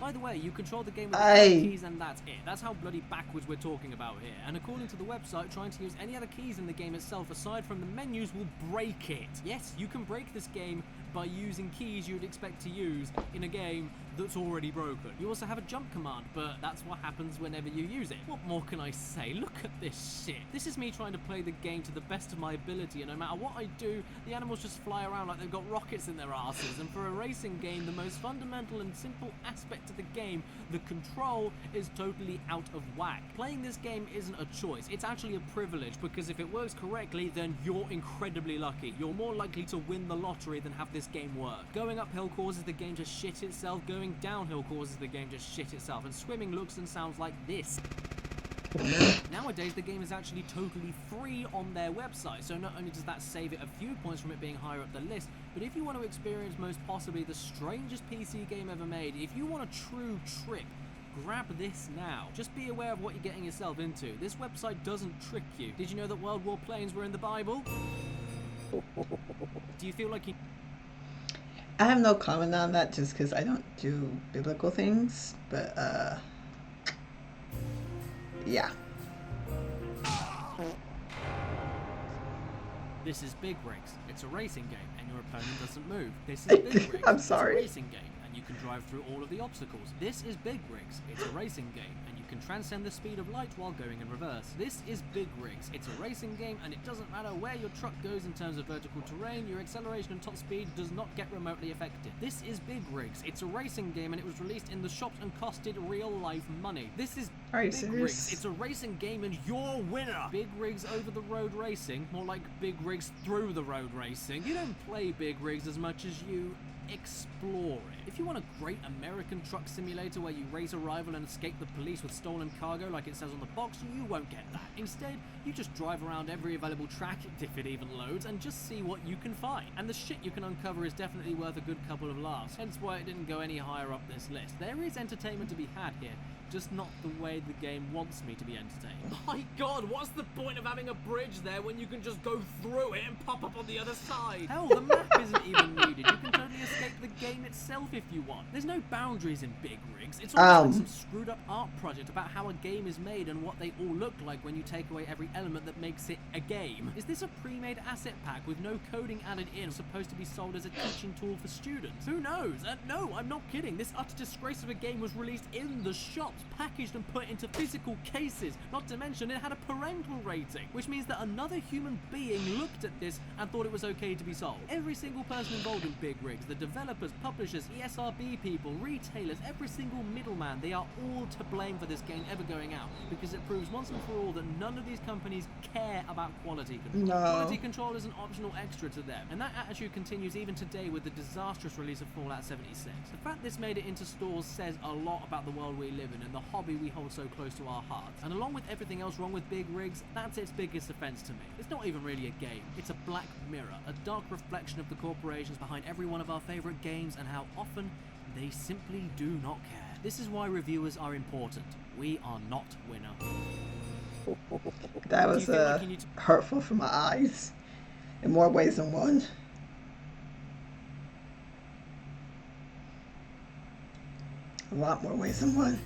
By the way, you control the game with the keys and that's it. That's how bloody backwards we're talking about here. And according to the website, trying to use any other keys in the game itself aside from the menus will break it. Yes, you can break this game by using keys you'd expect to use in a game that's already broken. You also have a jump command, but that's what happens whenever you use it. What more can I say? Look at this shit. This is me trying to play the game to the best of my ability, and no matter what I do, the animals just fly around like they've got rockets in their asses. And for a racing game, the most fundamental and simple aspect of the game, the control, is totally out of whack. Playing this game isn't a choice, it's actually a privilege, because if it works correctly, then you're incredibly lucky. You're more likely to win the lottery than have this game work. Going uphill causes the game to shit itself, going downhill causes the game to shit itself, and swimming looks and sounds like this. Nowadays, the game is actually totally free on their website, so not only does that save it a few points from it being higher up the list, but if you want to experience most possibly the strangest PC game ever made, if you want a true trip, grab this now. Just be aware of what you're getting yourself into. This website doesn't trick you. Did you know that World War planes were in the Bible? Do you feel like you... I have no comment on that just because I don't do biblical things, but yeah. This is Big Rigs. It's a racing game, and your opponent doesn't move. This is Big Rigs. I'm sorry. It's a racing game, and you can drive through all of the obstacles. This is Big Rigs. It's a racing game, and you can transcend the speed of light while going in reverse. This is Big Rigs. It's a racing game, and it doesn't matter where your truck goes in terms of vertical terrain, your acceleration and top speed does not get remotely affected. This is Big Rigs. It's a racing game, and it was released in the shops and costed real life money. This is Big Rigs. It's a racing game, and you're winner. Big Rigs over the road racing, more like Big Rigs through the road racing. You don't play Big Rigs as much as you explore it. If you want a great American truck simulator where you race a rival and escape the police with stolen cargo like it says on the box, you won't get that. Instead, you just drive around every available track, if it even loads, and just see what you can find. And the shit you can uncover is definitely worth a good couple of laughs, hence why it didn't go any higher up this list. There is entertainment to be had here, just not the way the game wants me to be entertained. My god, what's the point of having a bridge there when you can just go through it and pop up on the other side? Hell, the map isn't even needed. You can totally escape the game itself if you want. There's no boundaries in Big Rigs. It's almost like some screwed up art project about how a game is made and what they all look like when you take away every element that makes it a game. Is this a pre-made asset pack with no coding added in, supposed to be sold as a teaching tool for students? Who knows? No, I'm not kidding. This utter disgrace of a game was released in the shops, packaged and put into physical cases. Not to mention it had a parental rating, which means that another human being looked at this and thought it was okay to be sold. Every single person involved in Big Rigs, the developers, publishers, ESRB people, retailers, every single middleman, they are all to blame for this game ever going out, because it proves once and for all that none of these companies care about quality control. No. Quality control is an optional extra to them, and that attitude continues even today with the disastrous release of Fallout 76. The fact this made it into stores says a lot about the world we live in and the hobby we hold so close to our hearts. And along with everything else wrong with Big Rigs, that's its biggest offense to me. It's not even really a game. It's a black mirror, a dark reflection of the corporations behind every one of our favorite games and how often they simply do not care. This is why reviewers are important. We are not winner. That was hurtful for my eyes in more ways than one. A lot more ways than one.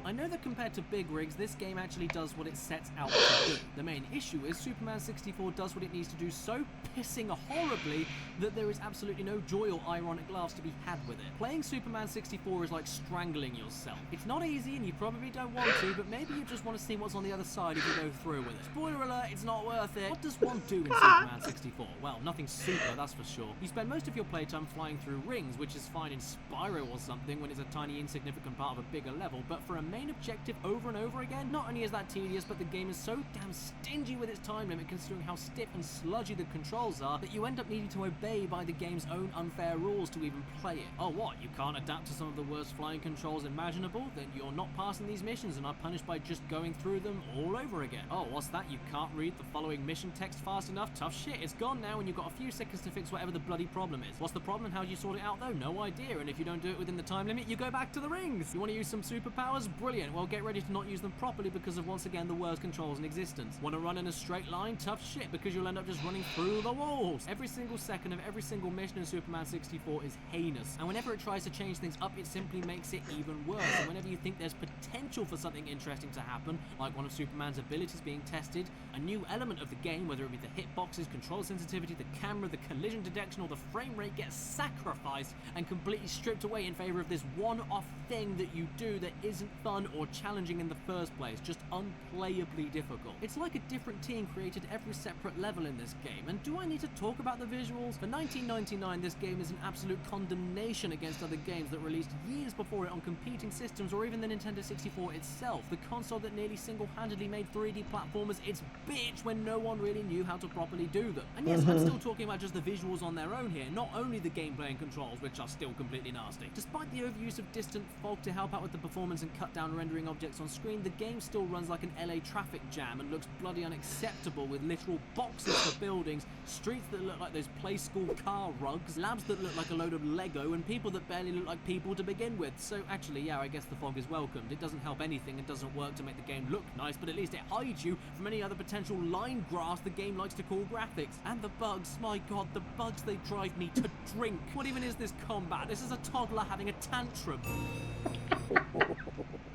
I know that compared to big rigs, this game actually does what it sets out to do. The main issue is Superman 64 does what it needs to do so pissing horribly that there is absolutely no joy or ironic laughs to be had with it. Playing Superman 64 is like strangling yourself. It's not easy and you probably don't want to, but maybe you just want to see what's on the other side if you go through with it. Spoiler alert, it's not worth it. What does one do in Superman 64? Well, nothing super, that's for sure. You spend most of your playtime flying through rings, which is fine in Spyro or something when it's a tiny insignificant part of a bigger level, but for a main objective over and over again, not only is that tedious, but the game is so damn stingy with its time limit considering how stiff and sludgy the controls are that you end up needing to obey by the game's own unfair rules to even play it. Oh what, you can't adapt to some of the worst flying controls imaginable? Then you're not passing these missions and are punished by just going through them all over again. Oh, what's that? You can't read the following mission text fast enough? Tough shit, it's gone now and you've got a few seconds to fix whatever the bloody problem is. What's the problem and how do you sort it out though? No idea, and if you don't do it within the time limit, you go back to the rings. You want to use some superpowers? Brilliant. Well, get ready to not use them properly because of, once again, the worst controls in existence. Want to run in a straight line? Tough shit, because you'll end up just running through the walls. Every single second of every single mission in Superman 64 is heinous, and whenever it tries to change things up, it simply makes it even worse. And whenever you think there's potential for something interesting to happen, like one of Superman's abilities being tested, a new element of the game, whether it be the hitboxes, control sensitivity, the camera, the collision detection, or the frame rate, gets sacrificed and completely stripped away in favor of this one-off thing that you do that isn't fun or challenging in the first place, just unplayably difficult. It's like a different team created every separate level in this game, and do I need to talk about the visuals? For 1999, this game is an absolute condemnation against other games that released years before it on competing systems or even the Nintendo 64 itself, the console that nearly single-handedly made 3D platformers its bitch when no one really knew how to properly do them. And yes, I'm still talking about just the visuals on their own here, not only the gameplay and controls, which are still completely nasty. Despite the overuse of distant fog to help out with the performance and cut down rendering objects on screen, the game still runs like an LA traffic jam and looks bloody unacceptable, with literal boxes for buildings, streets that look like those play school car rugs, labs that look like a load of Lego, and people that barely look like people to begin with. So actually, yeah, I guess the fog is welcomed. It doesn't help anything and doesn't work to make the game look nice, but at least it hides you from any other potential line grass the game likes to call graphics. And the bugs, my god, the bugs, they drive me to drink. What even is this combat? This is a toddler having a tantrum.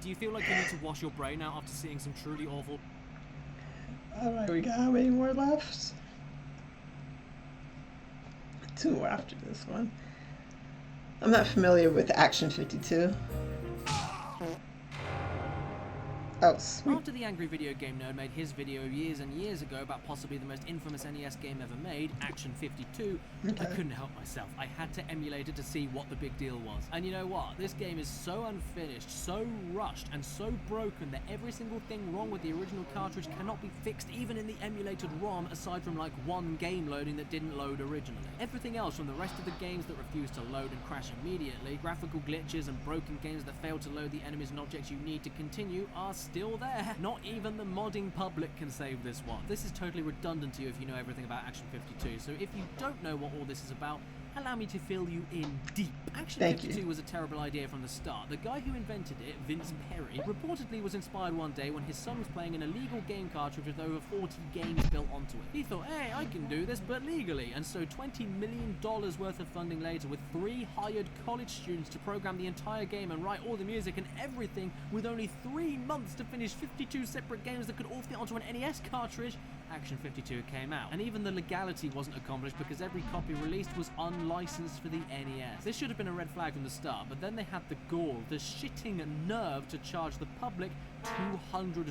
Do you feel like you need to wash your brain out after seeing some truly awful... Alright, we got how many more left? 2 after this one. I'm not familiar with Action 52. Oh, sweet. After the angry video game nerd made his video years and years ago about possibly the most infamous NES game ever made, Action 52, I couldn't help myself. I had to emulate it to see what the big deal was. And you know what? This game is so unfinished, so rushed, and so broken that every single thing wrong with the original cartridge cannot be fixed even in the emulated ROM, aside from like one game loading that didn't load originally. Everything else from the rest of the games that refuse to load and crash immediately, graphical glitches and broken games that fail to load the enemies and objects you need to continue are still there. Not even the modding public can save this one. This is totally redundant to you if you know everything about Action 52, so if you don't know what all this is about, allow me to fill you in deep. Action 52 was a terrible idea from the start. The guy who invented it, Vince Perry, reportedly was inspired one day when his son was playing an illegal game cartridge with over 40 games built onto it. He thought, hey, I can do this, but legally. And so $20 million worth of funding later, with 3 hired college students to program the entire game and write all the music and everything, with only 3 months to finish 52 separate games that could all fit onto an NES cartridge, Action 52 came out. And even the legality wasn't accomplished because every copy released was unlicensed for the NES. This should have been a red flag from the start, but then they had the gall, the shitting nerve to charge the public $200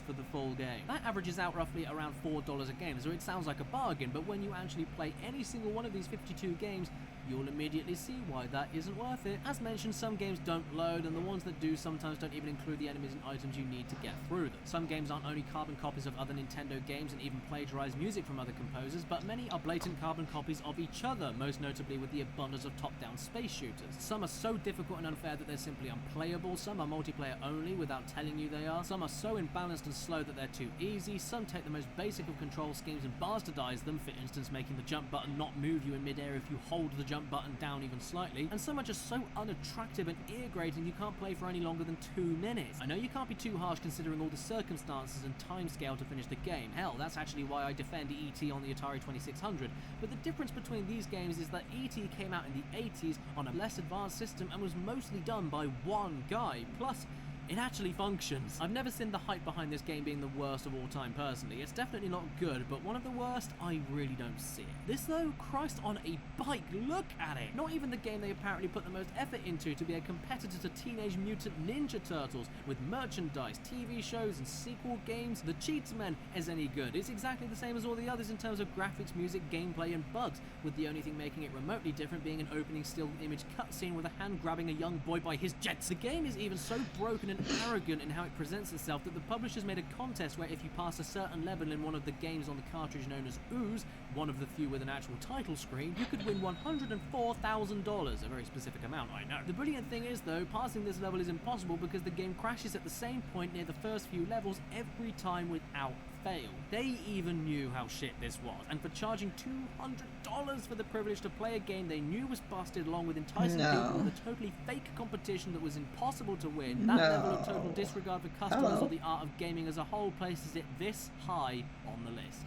for the full game. That averages out roughly around $4 a game, so it sounds like a bargain, but when you actually play any single one of these 52 games, you'll immediately see why that isn't worth it. As mentioned, some games don't load, and the ones that do sometimes don't even include the enemies and items you need to get through them. Some games aren't only carbon copies of other Nintendo games and even plagiarize music from other composers, but many are blatant carbon copies of each other, most notably with the abundance of top-down space shooters. Some are so difficult and unfair that they're simply unplayable, some are multiplayer only without telling you they are, some are so imbalanced and slow that they're too easy, some take the most basic of control schemes and bastardize them, for instance making the jump button not move you in midair if you hold the jump button down even slightly, and some are just so unattractive and ear-grating you can't play for any longer than 2 minutes. I know you can't be too harsh considering all the circumstances and timescale to finish the game. Hell, that's actually why I defend E.T. on the Atari 2600, but the difference between these games is that E.T. came out in the 80s on a less advanced system and was mostly done by one guy, plus It actually functions. I've never seen the hype behind this game being the worst of all time personally. It's definitely not good, but one of the worst, I really don't see it. This though, Christ on a bike, look at it! Not even the game they apparently put the most effort into to be a competitor to Teenage Mutant Ninja Turtles, with merchandise, TV shows and sequel games. The Cheatsmen is any good. It's exactly the same as all the others in terms of graphics, music, gameplay and bugs, with the only thing making it remotely different being an opening still image cutscene with a hand grabbing a young boy by his jets. The game is even so broken and arrogant in how it presents itself that the publishers made a contest where if you pass a certain level in one of the games on the cartridge known as Ooze, one of the few with an actual title screen, you could win $104,000, a very specific amount, I know. The brilliant thing is though, passing this level is impossible because the game crashes at the same point near the first few levels every time without fail. They even knew how shit this was, and for charging $200 for the privilege to play a game they knew was busted along with enticing people with a totally fake competition that was impossible to win, that level of total disregard for customers or the art of gaming as a whole places it this high on the list.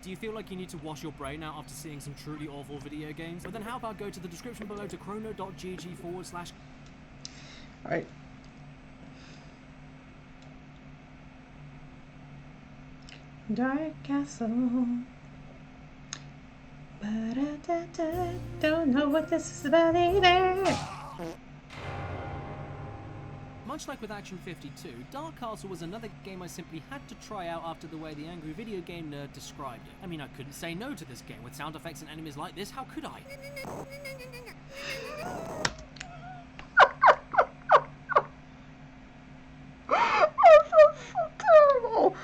Do you feel like you need to wash your brain out after seeing some truly awful video games? Well then how about go to the description below to chrono.gg/. Alright. Dark Castle. Ba-da-da-da. Don't know what this is about either. Much like with Action 52, Dark Castle was another game I simply had to try out after the way the angry video game nerd described it. I mean, I couldn't say no to this game with sound effects and enemies like this, how could I? That's so terrible.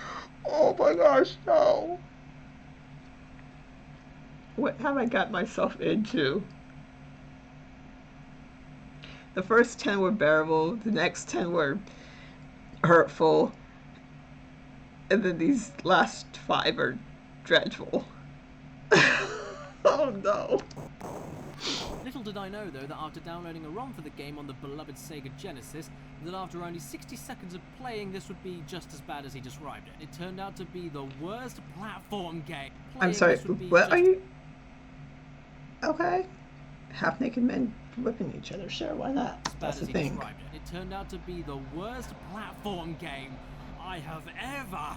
Oh my gosh, no. What have I got myself into? The first 10 were bearable, the next 10 were hurtful, and then these last 5 are dreadful. Oh no. Little did I know though that after downloading a ROM for the game on the beloved Sega Genesis, that after only 60 seconds of playing this would be just as bad as he described it. It turned out to be the worst platform game. I'm sorry, what are you? Okay. Half-naked men whipping each other, sure, why not? That's the thing. It turned out to be the worst platform game I have ever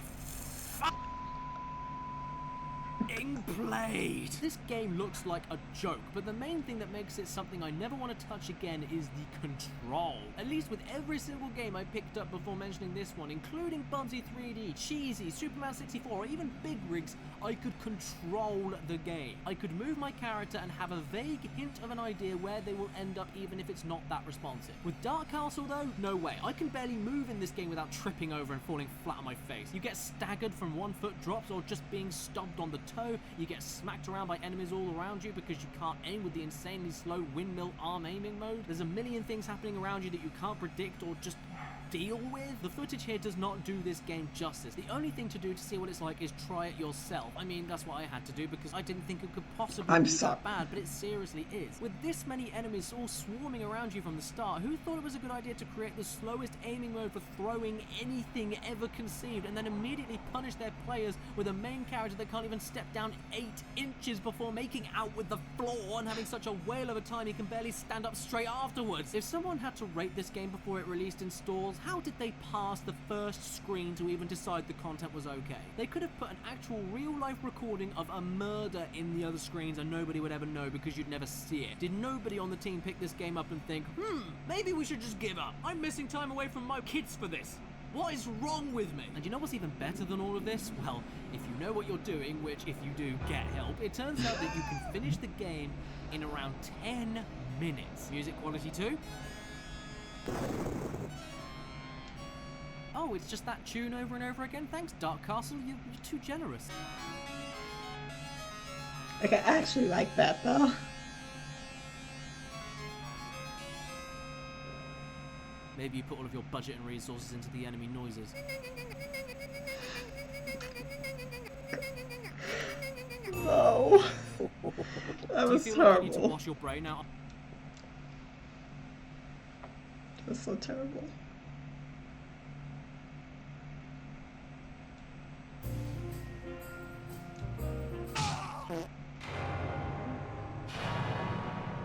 played. This game looks like a joke, but the main thing that makes it something I never want to touch again is the control. At least with every single game I picked up before mentioning this one, including Bubsy 3D, Cheesy, Superman 64, or even Big Rigs, I could control the game. I could move my character and have a vague hint of an idea where they will end up even if it's not that responsive. With Dark Castle though, no way. I can barely move in this game without tripping over and falling flat on my face. You get staggered from 1-foot drops or just being stubbed on the toe. You get smacked around by enemies all around you because you can't aim with the insanely slow windmill arm aiming mode. There's a million things happening around you that you can't predict or just deal with. The footage here does not do this game justice. The only thing to do to see what it's like is try it yourself. I mean, that's what I had to do because I didn't think it could possibly be that bad, but it seriously is. With this many enemies all swarming around you from the start, who thought it was a good idea to create the slowest aiming mode for throwing anything ever conceived and then immediately punish their players with a main character that can't even step down 8 inches before making out with the floor and having such a whale of a time he can barely stand up straight afterwards? If someone had to rate this game before it released in stores, how did they pass the first screen to even decide the content was okay? They could have put an actual real-life recording of a murder in the other screens and nobody would ever know because you'd never see it. Did nobody on the team pick this game up and think, maybe we should just give up? I'm missing time away from my kids for this. What is wrong with me? And you know what's even better than all of this? Well, if you know what you're doing, which if you do, get help, it turns out that you can finish the game in around 10 minutes. Music quality too? Oh, it's just that tune over and over again? Thanks, Dark Castle, you're too generous. Okay, I actually like that though. Maybe you put all of your budget and resources into the enemy noises. No. That was Do you feel like you need to terrible. wash your brain out? That's so terrible.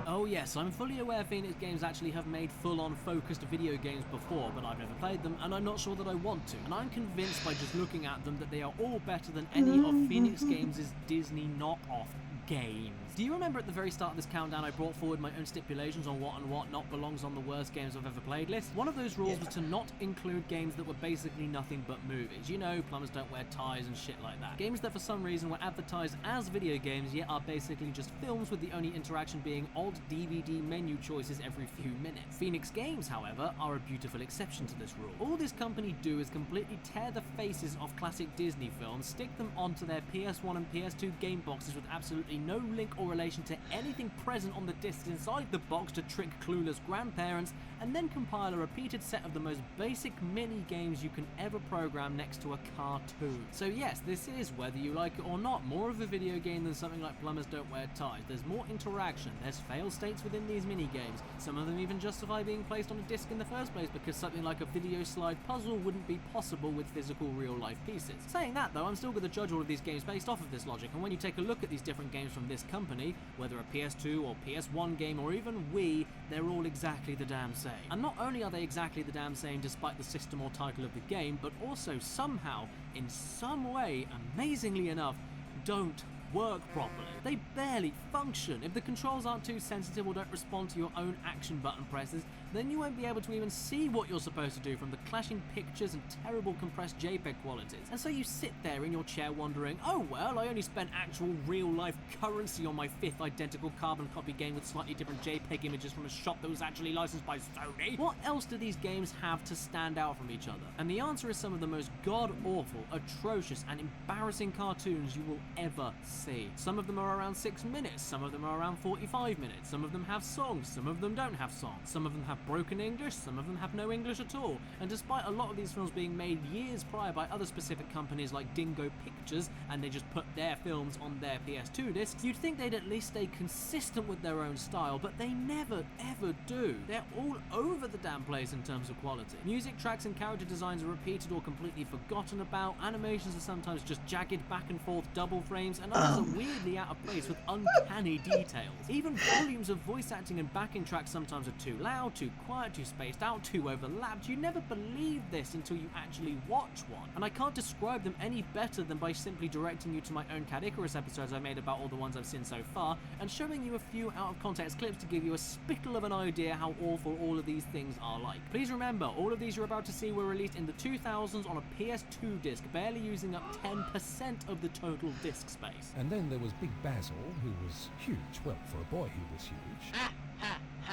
Oh Well, yes, I'm fully aware Phoenix Games actually have made full-on focused video games before, but I've never played them, and I'm not sure that I want to. And I'm convinced by just looking at them that they are all better than any of Phoenix Games' Disney knockoff games. Do you remember at the very start of this countdown I brought forward my own stipulations on what and what not belongs on the worst games I've ever played list? One of those rules was to not include games that were basically nothing but movies. You know, plumbers don't wear ties and shit like that. Games that for some reason were advertised as video games yet are basically just films with the only interaction being odd DVD menu choices every few minutes. Phoenix Games, however, are a beautiful exception to this rule. All this company do is completely tear the faces of classic Disney films, stick them onto their PS1 and PS2 game boxes with absolutely no link or relation to anything present on the discs inside the box to trick clueless grandparents, and then compile a repeated set of the most basic mini games you can ever program next to a cartoon. So yes, this is, whether you like it or not, more of a video game than something like Plumbers Don't Wear Ties. There's more interaction, there's fail states within these mini games. Some of them even justify being placed on a disc in the first place because something like a video slide puzzle wouldn't be possible with physical real life pieces. Saying that though, I'm still going to judge all of these games based off of this logic, and when you take a look at these different games from this company, whether a PS2 or PS1 game or even Wii, they're all exactly the damn same. And not only are they exactly the damn same despite the system or title of the game, but also somehow, in some way, amazingly enough, don't work properly. They barely function. If the controls aren't too sensitive or don't respond to your own action button presses, then you won't be able to even see what you're supposed to do from the clashing pictures and terrible compressed JPEG qualities. And so you sit there in your chair wondering, oh well, I only spent actual real life currency on my 5th identical carbon copy game with slightly different JPEG images from a shop that was actually licensed by Sony. What else do these games have to stand out from each other? And the answer is some of the most god-awful, atrocious and embarrassing cartoons you will ever see. Some of them are around 6 minutes, some of them are around 45 minutes, some of them have songs, some of them don't have songs, some of them have broken English, some of them have no English at all. And despite a lot of these films being made years prior by other specific companies like Dingo Pictures, and they just put their films on their PS2 discs, you'd think they'd at least stay consistent with their own style, but they never ever do. They're all over the damn place in terms of quality. Music tracks and character designs are repeated or completely forgotten about, animations are sometimes just jagged back and forth double frames, and others are weirdly out of place with uncanny details. Even volumes of voice acting and backing tracks sometimes are too loud, too quiet, too spaced out, too overlapped. You never believe this until you actually watch one. And I can't describe them any better than by simply directing you to my own Caddicarus episodes I made about all the ones I've seen so far, and showing you a few out of context clips to give you a spickle of an idea how awful all of these things are like. Please remember, all of these you're about to see were released in the 2000s on a PS2 disc, barely using up 10% of the total disc space. And then there was Big Basil, who was huge. Well, for a boy, he was huge. Okay,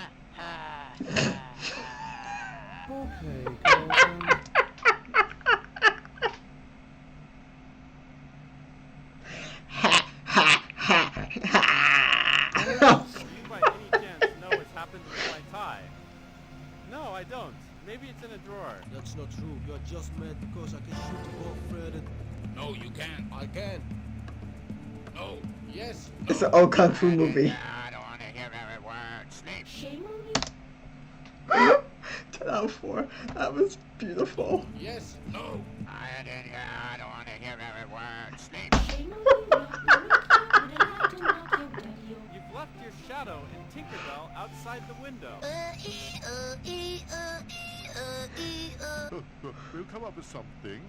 Colton. You by any chance know what's happened with my tie? No, I don't. Maybe it's in a drawer. That's not true. You're just mad because I can shoot the ball further. No, you can't. I can. No. Yes. It's an old kung fu movie. I don't want to hear every word. Sleep. Shame on you. 10 out of 4. That was beautiful. Yes. No. I don't want to hear every word. Sleep. Shame on you. You've left your shadow in Tinkerbell outside the window. We'll come up with something.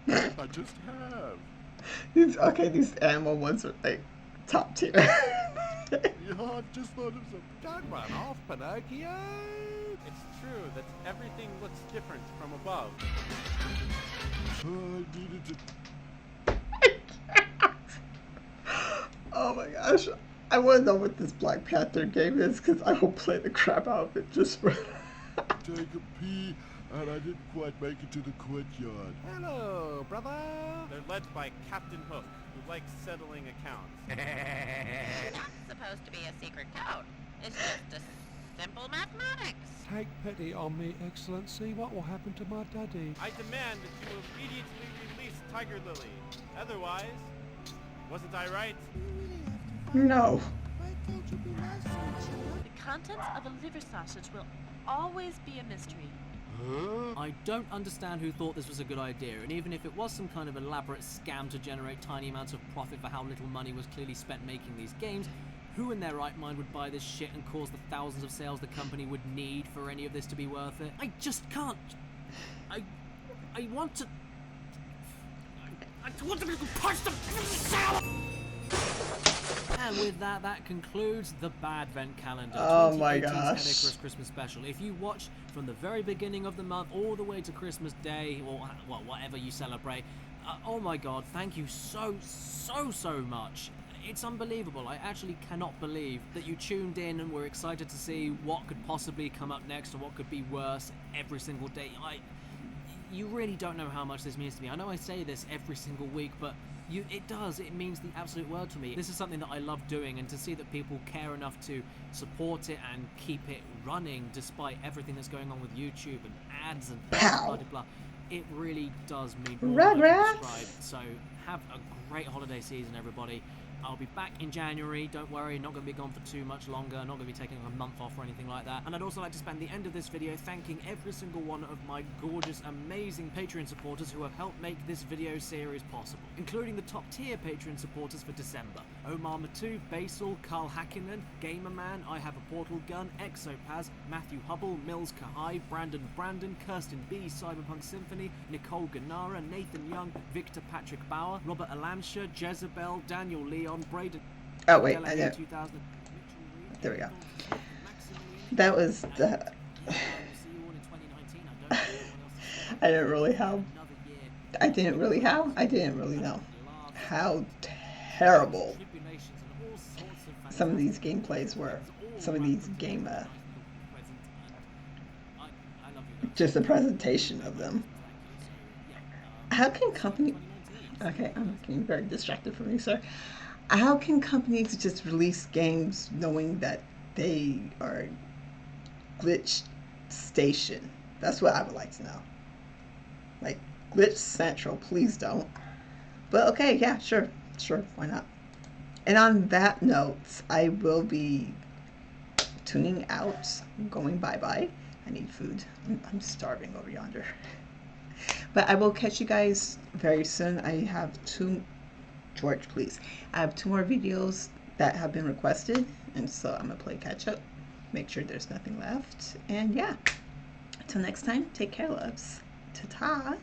I just have. These animal ones are like top tier. Yeah, I've just thought of something. Don't run off, Pinocchio. It's true that everything looks different from above. I needed to. Oh my gosh. I want to know what this Black Panther game is because I will play the crap out of it just for. Take a pee, and I didn't quite make it to the courtyard. Hello, brother. They're led by Captain Hook, who likes settling accounts. It's not supposed to be a secret code. It's just a simple mathematics. Take pity on me, Excellency. What will happen to my daddy? I demand that you immediately release Tiger Lily. Otherwise, wasn't I right? No. The contents of a liver sausage will always be a mystery. I don't understand who thought this was a good idea, and even if it was some kind of elaborate scam to generate tiny amounts of profit for how little money was clearly spent making these games, Who in their right mind would buy this shit and cause the thousands of sales the company would need for any of this to be worth it? I just can't. I want to. I want to punch them. And with that, that concludes the Badvent calendar. Oh my 2018's gosh. Caddicarus Christmas special. If you watch from the very beginning of the month all the way to Christmas Day, or well, whatever you celebrate, oh my god, thank you so much. It's unbelievable. I actually cannot believe that you tuned in and were excited to see what could possibly come up next or what could be worse every single day. You really don't know how much this means to me. I know I say this every single week, but it does. It means the absolute world to me. This is something that I love doing, and to see that people care enough to support it and keep it running despite everything that's going on with YouTube and ads and blah, blah, blah, it really does mean more than I can describe. So have a great holiday season, everybody. I'll be back in January, don't worry, not going to be gone for too much longer, not going to be taking a month off or anything like that. And I'd also like to spend the end of this video thanking every single one of my gorgeous, amazing Patreon supporters who have helped make this video series possible, including the top tier Patreon supporters for December: Omar Matu, Basil, Carl Hackinen, Gamerman, I Have a Portal Gun, Exopaz, Matthew Hubble, Mills Kahai, Brandon, Kirsten B, Cyberpunk Symphony, Nicole Ganara, Nathan Young, Victor Patrick Bauer, Robert Alamsha, Jezebel, Daniel Leon, Braden. Oh wait, I know. There we go. That was the. I didn't really know how terrible some of these gameplays were. Some of these just the presentation of them. How can company? Okay, I'm getting very distracted from you, sir. How can companies just release games knowing that they are glitch station? That's what I would like to know. Like, glitch central, please don't. But okay, yeah, sure, why not? And on that note, I will be tuning out, going bye-bye. I need food. I'm starving over yonder. But I will catch you guys very soon. I have George, please. I have 2 more videos that have been requested, and so I'm gonna play catch up, make sure there's nothing left, and yeah. Until next time, take care, loves. Ta-ta.